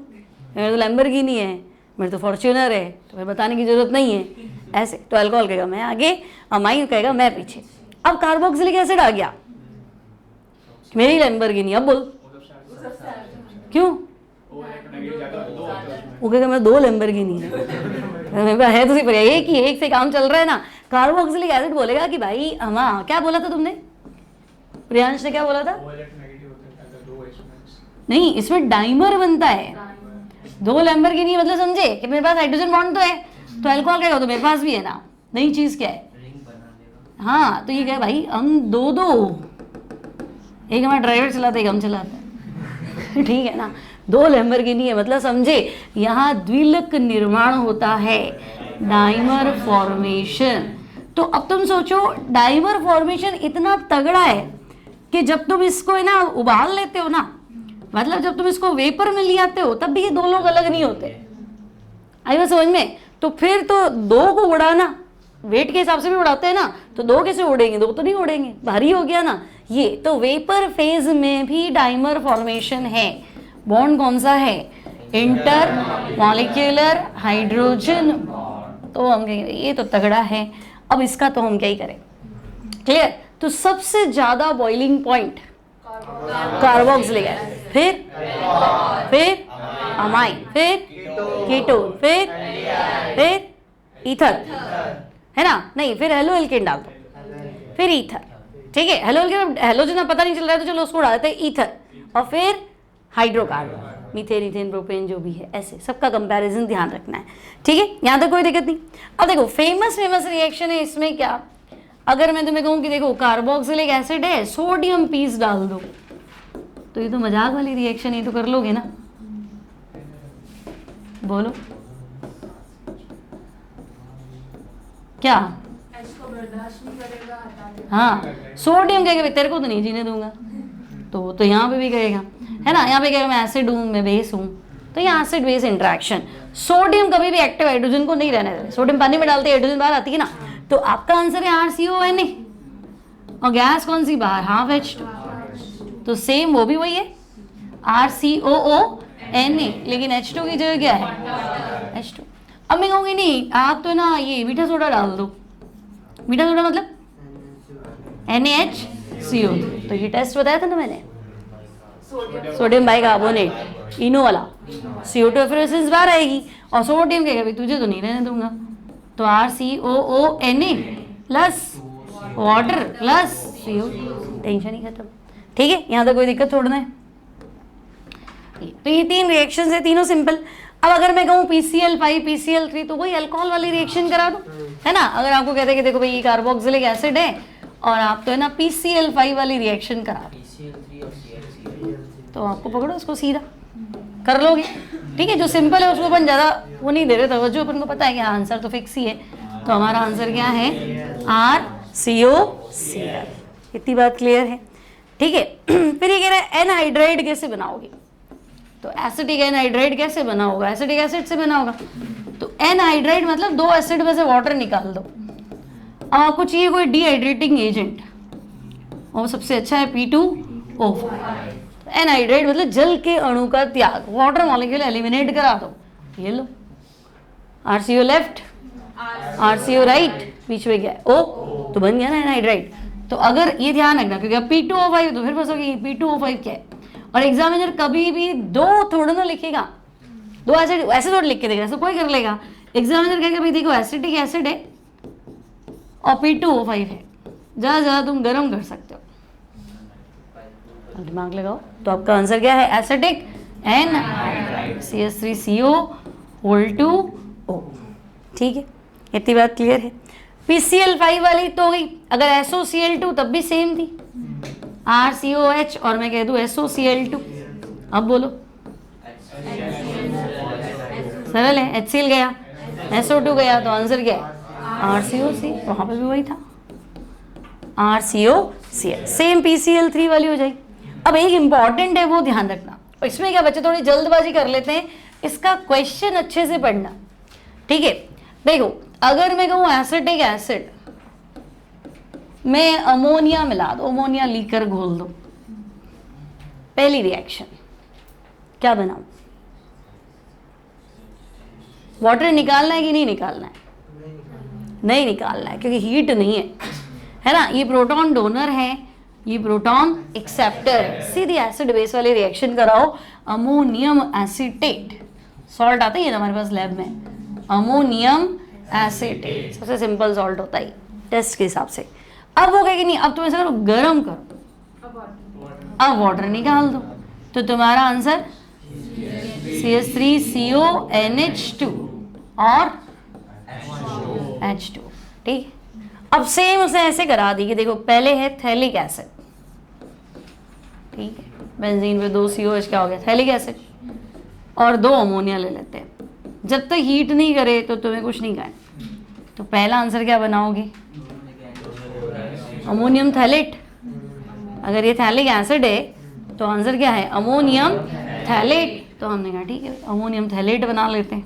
मेरे तो लैम्बोर्गिनी है, मेरे तो फॉर्च्यूनर है, तो फिर बताने की जरूरत नहीं है, ऐसे। तो अल्कोहल कहेगा मैं आगे, अमाइन कहेगा मैं पीछे। अब कार्बोक्सिलिक एसिड आ गया, मेरी लैम्बोर्गिनी, अब बोल क्यों? वो कहेगा मैं 2 लैम्बोर्गिनी है तो पर एक से काम चल रहा है ना। कार्बोक्सिलिक एसिड बोलेगा कि भाई हाँ, क्या बोला था तुमने? प्रियांश ने क्या बोला था? नहीं, इसमें डाइमर बनता है, 2 लैम्बोर्गिनी मतलब समझे कि मेरे पास हाइड्रोजन बॉन्ड तो है, तो अल्कोहल कहेगा तो मेरे पास भी है ना, नई चीज क्या है? हाँ, तो ये क्या भाई हम 2, एक हमारा ड्राइवर चलाता है, एक हम चलाते हैं ठीक है ना, 2 लैम्बोर्गिनी है, मतलब समझे यहाँ द्विलक निर्माण होता है, डाइमर फॉर्मेशन। तो अब तुम सोचो डाइमर फॉर्मेशन इतना तगड़ा है कि जब तुम इसको है ना उबाल लेते हो ना, मतलब जब तुम इसको वेपर में ले आते हो तब भी ये 2 लोग अलग नहीं होते। आई बात समझ में? तो फिर तो 2 को उड़ाना, वेट के हिसाब से भी उड़ाते हैं ना, तो 2 कैसे उड़ेंगे? 2 तो नहीं उड़ेंगे, भारी हो गया ना ये। तो वेपर फेज में भी डाइमर फॉर्मेशन है। बॉन्ड कौन सा है? Inter molecular hydrogen. तो हम कहेंगे ये तो तगड़ा है। अब इसका तो हम क्या ही करें, क्लियर? तो सबसे ज्यादा बॉइलिंग पॉइंट कार्बोक्सिलिक एसिड, फिर अमाइन, फिर कीटोन, फिर ईथर, है ना, नहीं फिर हेलो एल्केन डाल दो, फिर ईथर, ठीक है। हेलो एल्केन, हेलोजन पता नहीं चल रहा है तो चलो उसको डाल देते हैं ईथर, और फिर हाइड्रोकार्बन, मीथेन, इथेन, प्रोपेन जो भी है, ऐसे सबका कंपैरिजन ध्यान रखना है, ठीक है। यहाँ तक कोई दिक्कत नहीं। अब देखो फेमस रिएक्शन है इसमें क्या, अगर मैं तुम्हें कहूँ कि देखो कार्बोक्सिलिक एसिड है, सोडियम पीस डाल दो, तो ये तो मजाक वाली रिएक्शन, ये तो कर लोगे ना, बोलो क्या? हाँ, सोडियम कहेगा तेरे को तो नहीं जीने दूंगा, तो यहाँ पे भी कहेगा, है ना, यहाँ पे कहेगा मैं एसिड हूँ, मैं बेस हूँ, तो यहाँ एसिड बेस इंटरेक्शन। सोडियम कभी भी एक्टिव हाइड्रोजन को नहीं रहने देते, सोडियम पानी में डालते हाइड्रोजन बाहर आती है ना, तो आपका आंसर है RCONA, और गैस कौन सी बाहर? हाफ H2, तो सेम वो भी वही है RCOONA, लेकिन H2 की जगह क्या है? H2। अब मैं कहूँगी नहीं आप तो ना ये मीठा सोडा डाल दो, मीठा सोडा मतलब NaH CO2। तो ये टेस्ट बताया था ना मैंने, सोडियम बाइकार्बोनेट इनो वाला, CO2 एफलोरेसेंस बाहर आएगी और सोडियम कहेगा भाई तुझे तो नहीं रहने दूंगा, तो RCOONA plus water plus CO, tension ही खत्म। ठीक है, यहाँ तक कोई दिक्कत थोड़ा है। तो ये 3 रिएक्शन है, तीनों सिंपल। अब अगर मैं कहूँ PCl5 PCl3 तो वही अल्कोहल वाली रिएक्शन करा दो, है ना। अगर आपको कहते हैं कि देखो भाई ये कार्बोक्सिलिक एसिड है और आप तो है ना PCl5 वाली रिएक्शन करा दो, तो आपको पकड़ो उसको सीधा कर लोगे। ठीक है, जो सिंपल है उसको अपन ज़्यादा वो नहीं दे रहे तवज्जो, अपन को पता है कि आंसर तो फिक्स ही है। तो हमारा आंसर क्या है, RCOCl। इतनी बात क्लियर है। ठीक है, फिर ये कह रहा है एनहाइड्राइड कैसे बनाओगे, तो एसिटिक एनहाइड्राइड कैसे बना होगा, एसिटिक एसिड से बना होगा। तो एनहाइड्राइड मतलब 2 एसिड में से वाटर निकाल दो। अब आपको चाहिए कोई डिहाइड्रेटिंग एजेंट, और सबसे अच्छा है P2O5। एनहाइड्राइड मतलब जल के अणु का त्याग, वाटर मॉलिक्यूल एलिमिनेट करा दो। ये लो RCO लेफ्ट RCO राइट, बीच में क्या है O, तो बन गया ना एनहाइड्राइड। तो अगर ये ध्यान रखना, क्योंकि अब P2O5 तो फिर फंसोगे P2O5 क्या है। और एग्जामिनर कभी भी 2 थोड़ा ना लिखेगा, 2 एसिड ऐसे थोड़ा लिख के देगा, ऐसे कोई कर लेगा। एग्जामिनर कहेगा भाई देखो एसिटिक एसिड है और P2O5 है, ज़्यादा तुम गर्म कर सकते हो, दिमाग लगाओ। तो आपका आंसर क्या है, एसिटिक एनहाइड्राइड CH3CO2O। ठीक है, इतनी बात क्लियर है। PCl5 वाली तो गई, अगर SOCl2 तब भी सेम थी, RCOH और मैं कह दूं SOCl2। अब बोलो, सरल है, HCl गया SO2 गया, तो आंसर क्या है RCOC। वहां पर भी वही था RCOCl, सेम PCl3 वाली हो जाएगी। अब एक इंपॉर्टेंट है वो ध्यान रखना, इसमें क्या बच्चे थोड़ी जल्दबाजी कर लेते हैं, इसका क्वेश्चन अच्छे से पढ़ना। ठीक है, देखो अगर मैं कहूँ एसिटिक एसिड में अमोनिया मिला दो, अमोनिया लीकर घोल दो, पहली रिएक्शन क्या बनाऊं, वाटर निकालना है कि नहीं निकालना है, नहीं निकालना है क्योंकि हीट नहीं है ना। ये प्रोटॉन डोनर है, ये प्रोटॉन एक्सेप्टर है, सीधी एसिड बेस वाली रिएक्शन कराओ। अमोनियम एसीटेट सॉल्ट आता ही है हमारे पास लैब में, अमोनियम एसीटेट सबसे सिंपल सॉल्ट होता है टेस्ट के हिसाब से। अब वो कहेगी नहीं, अब तुम ऐसा करो गर्म करो, अब वाटर निकाल दो, तो तुम्हारा आंसर CH3CONH2 और H2। ठीक, अब सेम उसे ऐसे करा दी कि देखो पहले है थैलिक एसिड, ठीक है, बेंजीन पे 2 COH क्या हो गया थैलिक एसिड, और 2 अमोनिया ले लेते हैं। जब तक हीट नहीं करे तो तुम्हें कुछ नहीं करना। तो पहला आंसर क्या बनाओगे, अमोनियम थैलेट। अगर ये थैलिक एसिड है तो आंसर क्या है अमोनियम थैलेट। तो हमने कहा ठीक है अमोनियम थैलेट बना लेते हैं,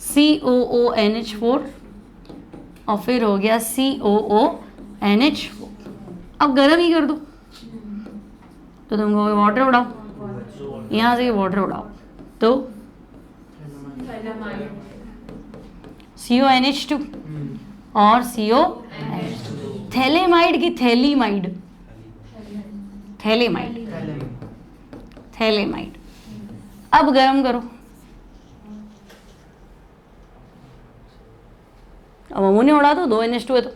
COONH4 और फिर हो गया COONH4। अब गर्म ही कर दो, तो तुम कहोगे वाटर उड़ाओ, यहाँ से वाटर उड़ाओ, तो CONH2 और CONH2। थैलेमाइड की थैलीमाइड, थैलेमाइड, थैलेमाइड। अब गर्म करो, अब अमोनिया उड़ा दो, 2 NH2 है तो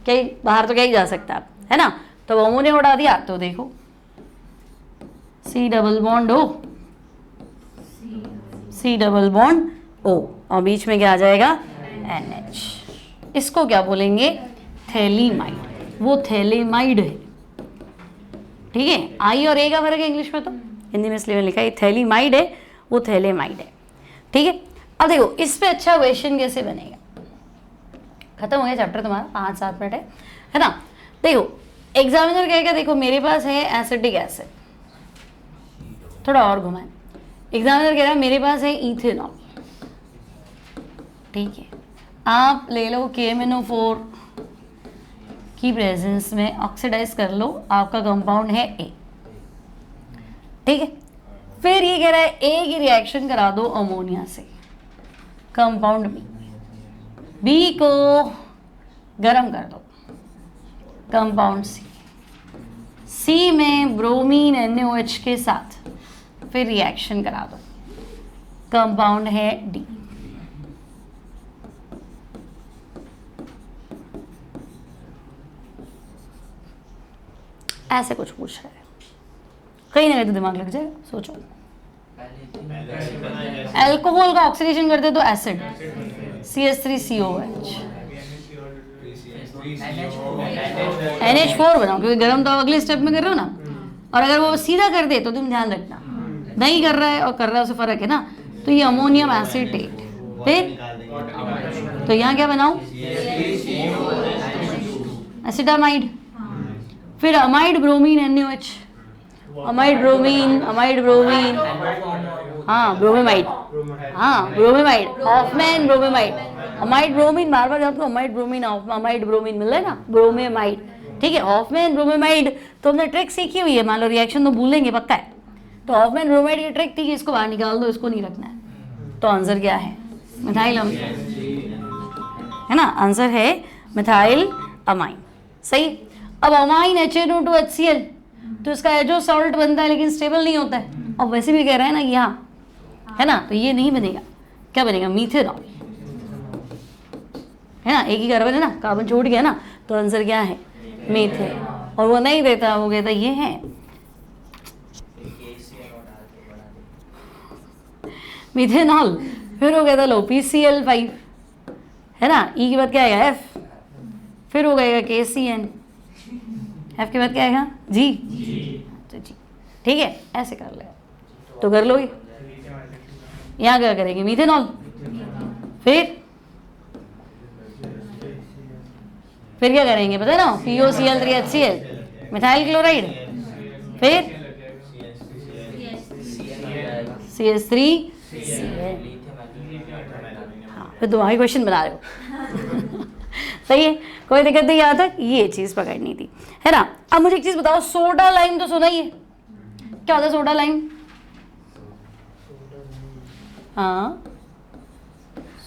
क्या ही बाहर तो क्या ही जा सकता है ना। तो अमोनिया उड़ा दिया तो देखो C double bond O, C double bond O और बीच में क्या आ जाएगा NH। इसको क्या बोलेंगे थैलीमाइड, वो थैलेमाइड है। ठीक है, आई और ए का फर्क है इंग्लिश में, तो हिंदी में इसलिए लिखा है थैलीमाइड है, वो थैलेमाइड है। ठीक है, अब देखो इस पे अच्छा क्वेश्चन कैसे बनेगा। खत्म हो गया चैप्टर तुम्हारा, 5-7 मिनट है ना। देखो एग्जामिनर कहेगा देखो मेरे पास है एसिटिक एसिड, थोड़ा और घुमाए, एग्जामिनर कह रहा है मेरे पास है इथेनॉल। ठीक है, आप ले लो KMnO4 की प्रेजेंस में ऑक्सीडाइज कर लो, आपका कंपाउंड है ए। ठीक है, फिर ये कह रहा है ए की रिएक्शन करा दो अमोनिया से, कंपाउंड बी को गरम कर दो, कंपाउंड सी। सी में ब्रोमीन NaOH के साथ फिर रिएक्शन करा दो, कंपाउंड है D। ऐसे कुछ पूछ रहा है, कहीं ना कहीं तो दिमाग लग जाएगा, सोचो। अल्कोहल का ऑक्सीडेशन करते तो एसिड CH3COH NH4 बनाओ, क्योंकि गर्म तो अगले स्टेप में कर रहे हो ना। और अगर वो सीधा कर दे तो तुम ध्यान रखना, नहीं कर रहा है और कर रहा है उससे फर्क है ना। तो ये अमोनियम एसीटेट, फिर तो यहाँ क्या बनाऊं, एसिटामाइड, फिर amide bromine NaOH, amide bromine, amide bromine, हाँ ब्रोमेमाइड, हाँ bromamide, Hofmann bromamide, amide bromine, बार बार आपको अमाइड ब्रोमीन अमाइड ब्रोमीन मिल रहा है ना, ब्रोमेमाइड, ठीक है। हॉफमैन ब्रोमेमाइड तो हमने ट्रिक सीखी हुई है, मान लो रिएक्शन तो भूलेंगे पक्का है। तो हॉफमैन ब्रोमेमाइड की ट्रिक थी कि इसको बाहर निकाल दो, इसको नहीं रखना है। तो आंसर क्या है, मिथाइल अमीन, है ना, आंसर है मिथाइल अमाइन, सही। अब अमाइन HNO2HCl, तो इसका जो सॉल्ट बनता है लेकिन स्टेबल नहीं होता है, और वैसे भी कह रहा है ना यहाँ, है ना, तो ये नहीं बनेगा। क्या बनेगा, मीथेनॉल, है ना, एक ही कार्बन है ना, कार्बन छूट गया ना, तो आंसर क्या है, मीथेन। और वो नहीं देता, वो कहता ये है मीथेनॉल, फिर वो कहता लो PCl5, है ना, ई के बाद क्या आएगा F, फिर हो गएगा KCN, F के बाद क्या आएगा G, तो G, ठीक है, ऐसे कर ले तो कर लोगे। यहाँ क्या करेंगे, मीथेनॉल, फिर क्या करेंगे पता है ना, POCl3HCl, मिथाइल क्लोराइड, फिर CH3Cl, हाँ फिर दो ही क्वेश्चन बना रहे हो सही है, कोई दिक्कत नहीं। यहाँ तक ये चीज पकड़नी थी, है ना। अब मुझे एक चीज बताओ, सोडा लाइम तो सुना ही है, क्या होता है सोडा लाइम, हाँ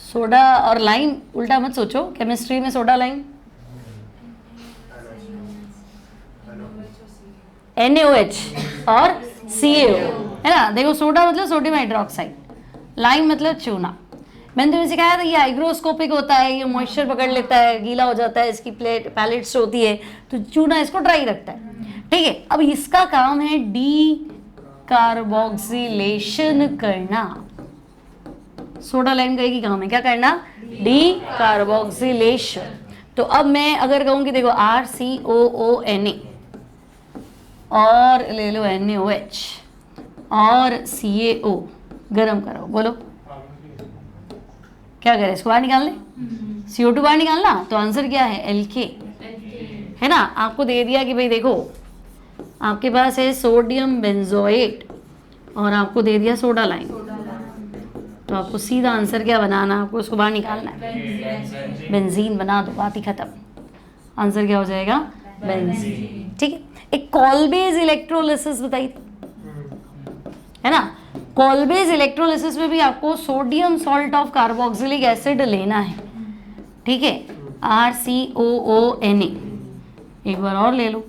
सोडा और लाइम उल्टा मत सोचो, केमिस्ट्री में सोडा लाइम NaOH और CaO, है ना। देखो सोडा मतलब सोडियम हाइड्रोक्साइड, लाइम मतलब चूना। मैंने तुम्हें सिखाया था ये हाइग्रोस्कोपिक होता है, ये मॉइस्चर पकड़ लेता है, गीला हो जाता है, इसकी पैलेट्स होती है, तो चूना इसको ड्राई रखता है, ठीक है। अब इसका काम है डीकार्बोक्सिलेशन करना, सोडा लाइम का एक ही काम है, क्या करना, डीकार्बोक्सिलेशन। तो अब मैं अगर कहूँ कि देखो RCOONA और ले लो NaOH और CaO, गरम करो, बोलो क्या करें, इसको बाहर निकाल ले, CO2 बाहर निकालना, तो आंसर क्या है Lk, है ना। आपको दे दिया कि भाई देखो आपके पास है सोडियम बेंजोएट और आपको दे दिया सोडा लाइम, तो आपको सीधा आंसर क्या बनाना, आपको उसको बाहर निकालना है, बेंजीन बना दो, बात ही खत्म। आंसर क्या हो जाएगा, बेंजीन, ठीक है। एक कॉल्बेज इलेक्ट्रोलिसिस बताई थी, है ना। कॉल्बेज इलेक्ट्रोलिसिस में भी आपको sodium salt of carboxylic acid लेना है, ठीक है, RCOONA, एक बार और ले लो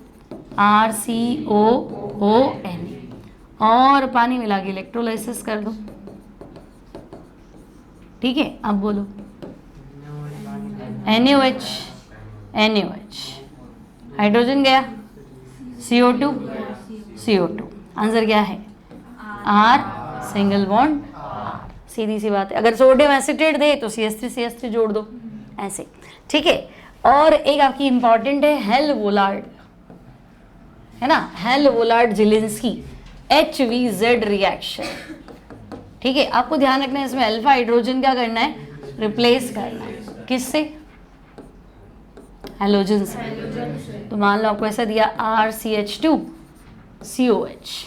RCOONA, और पानी मिला के इलेक्ट्रोलाइसिस कर दो, ठीक है। अब बोलो NaOH, हाइड्रोजन गया, CO2, आंसर क्या है R, सिंगल बॉन्ड R, सीधी सी बात है। अगर सोडियम एसिटेट दे तो CH3 जोड़ दो, ऐसे, ठीक है। और एक आपकी इंपॉर्टेंट है हेल वोलार्ड, है ना, हेल वोलार्ड जिलिंस्की HVZ रिएक्शन, ठीक है। आपको ध्यान रखना है इसमें अल्फा हाइड्रोजन क्या करना है, रिप्लेस करना है, किससे, हेलोजन से। तो मान लो आपको ऐसा दिया RCH2COH,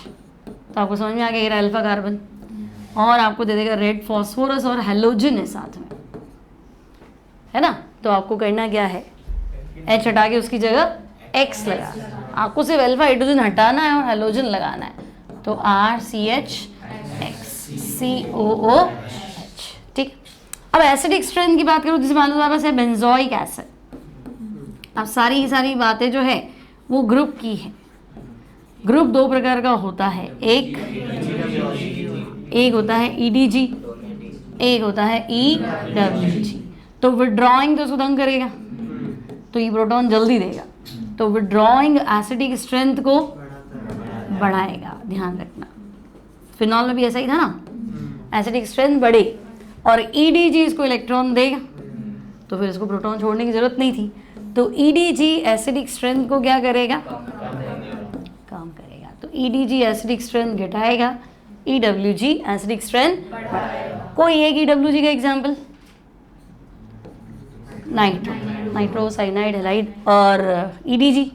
तो आपको समझ में आ गया ये अल्फा कार्बन, और आपको दे देगा रेड फॉस्फोरस और हेलोजन है साथ में, है ना। तो आपको करना क्या है, H हटा के उसकी जगह X लगा, आपको सिर्फ अल्फा हाइड्रोजन हटाना है और हेलोजन लगाना है, तो RCHXCOOH, ठीक। अब एसिडिक स्ट्रेंथ की बात करूँ, जिसे मान लो हमारे पास है बेंजोइक एसिड। अब सारी बातें जो है वो ग्रुप की है, ग्रुप दो प्रकार का होता है, एक होता है EDG, एक होता है EWG। तो विड्रॉइंग तो सुदंग करेगा, तो ये प्रोटॉन जल्दी देगा, तो विड्रॉइंग एसिडिक स्ट्रेंथ को बढ़ाएगा, ध्यान रखना। फिनॉल में भी ऐसा ही था ना, एसिडिक स्ट्रेंथ बढ़े, और EDG इसको इलेक्ट्रॉन देगा, तो फिर इसको प्रोटॉन छोड़ने की जरूरत नहीं थी। तो EDG एसिडिक स्ट्रेंथ को क्या करेगा, काम करेगा। तो EDG एसिडिक स्ट्रेंथ घटाएगा, EWG एसिडिक स्ट्रेंथ बढ़ाएगा। कोई एक EWG का एग्जाम्पल, नाइट्रो साइनाइड हैलाइड, और EDG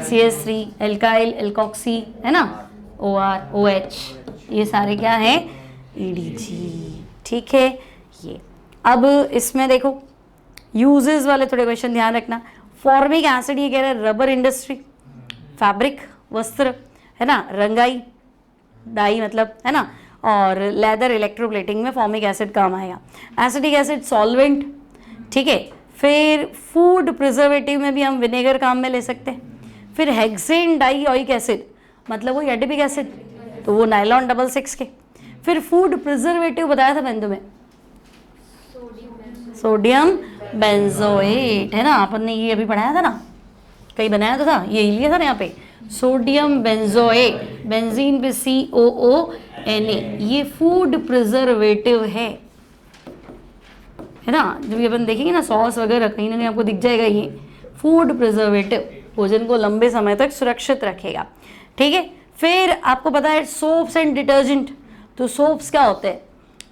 CS3 एल्काइल एल्कोक्सी, है ना, OR OH, ये सारे क्या है, EDG। ठीक है, ये अब इसमें देखो यूजेस वाले थोड़े क्वेश्चन ध्यान रखना। फॉर्मिक एसिड ये कह रहा है रबर इंडस्ट्री, फैब्रिक वस्त्र, है ना, रंगाई डाई मतलब, है ना, और लेदर इलेक्ट्रोप्लेटिंग में फॉर्मिक एसिड काम आएगा। एसिडिक एसिड सॉल्वेंट, ठीक है। फिर फूड प्रिजर्वेटिव में भी हम विनेगर काम में ले सकते हैं। फिर हेक्सेन डाइऑइक एसिड मतलब वो एडिपिक एसिड, तो वो नाइलॉन 66 के। फिर फूड प्रिजर्वेटिव बताया था मैंने तुम्हें, सोडियम बेंजोएट, है ना, अपन ने ये अभी पढ़ाया था ना, कहीं बनाया तो था, ये लिया था ना यहाँ पे, सोडियम बेंजोएट, बेंजीन पे COONA, ये फूड प्रिजर्वेटिव है ना। जब ये अपन देखेंगे ना सॉस वगैरह कहीं ना कहीं आपको दिख जाएगा, ये फूड प्रिजर्वेटिव भोजन को लंबे समय तक सुरक्षित रखेगा। ठीक है। फिर आपको पता है सोप्स एंड डिटर्जेंट, तो सोप्स क्या होते हैं,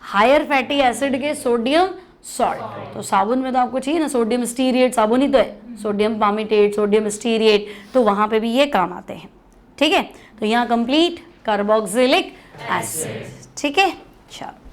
हायर फैटी एसिड के सोडियम सॉल्ट। तो साबुन में तो आपको चाहिए ना सोडियम स्टीरिएट, साबुन ही तो है, सोडियम पामिटेट, सोडियम स्टीरिएट, तो वहाँ पे भी ये काम आते हैं। ठीक है, तो यहाँ कंप्लीट कार्बोक्सिलिक एसिड। ठीक है, चलो।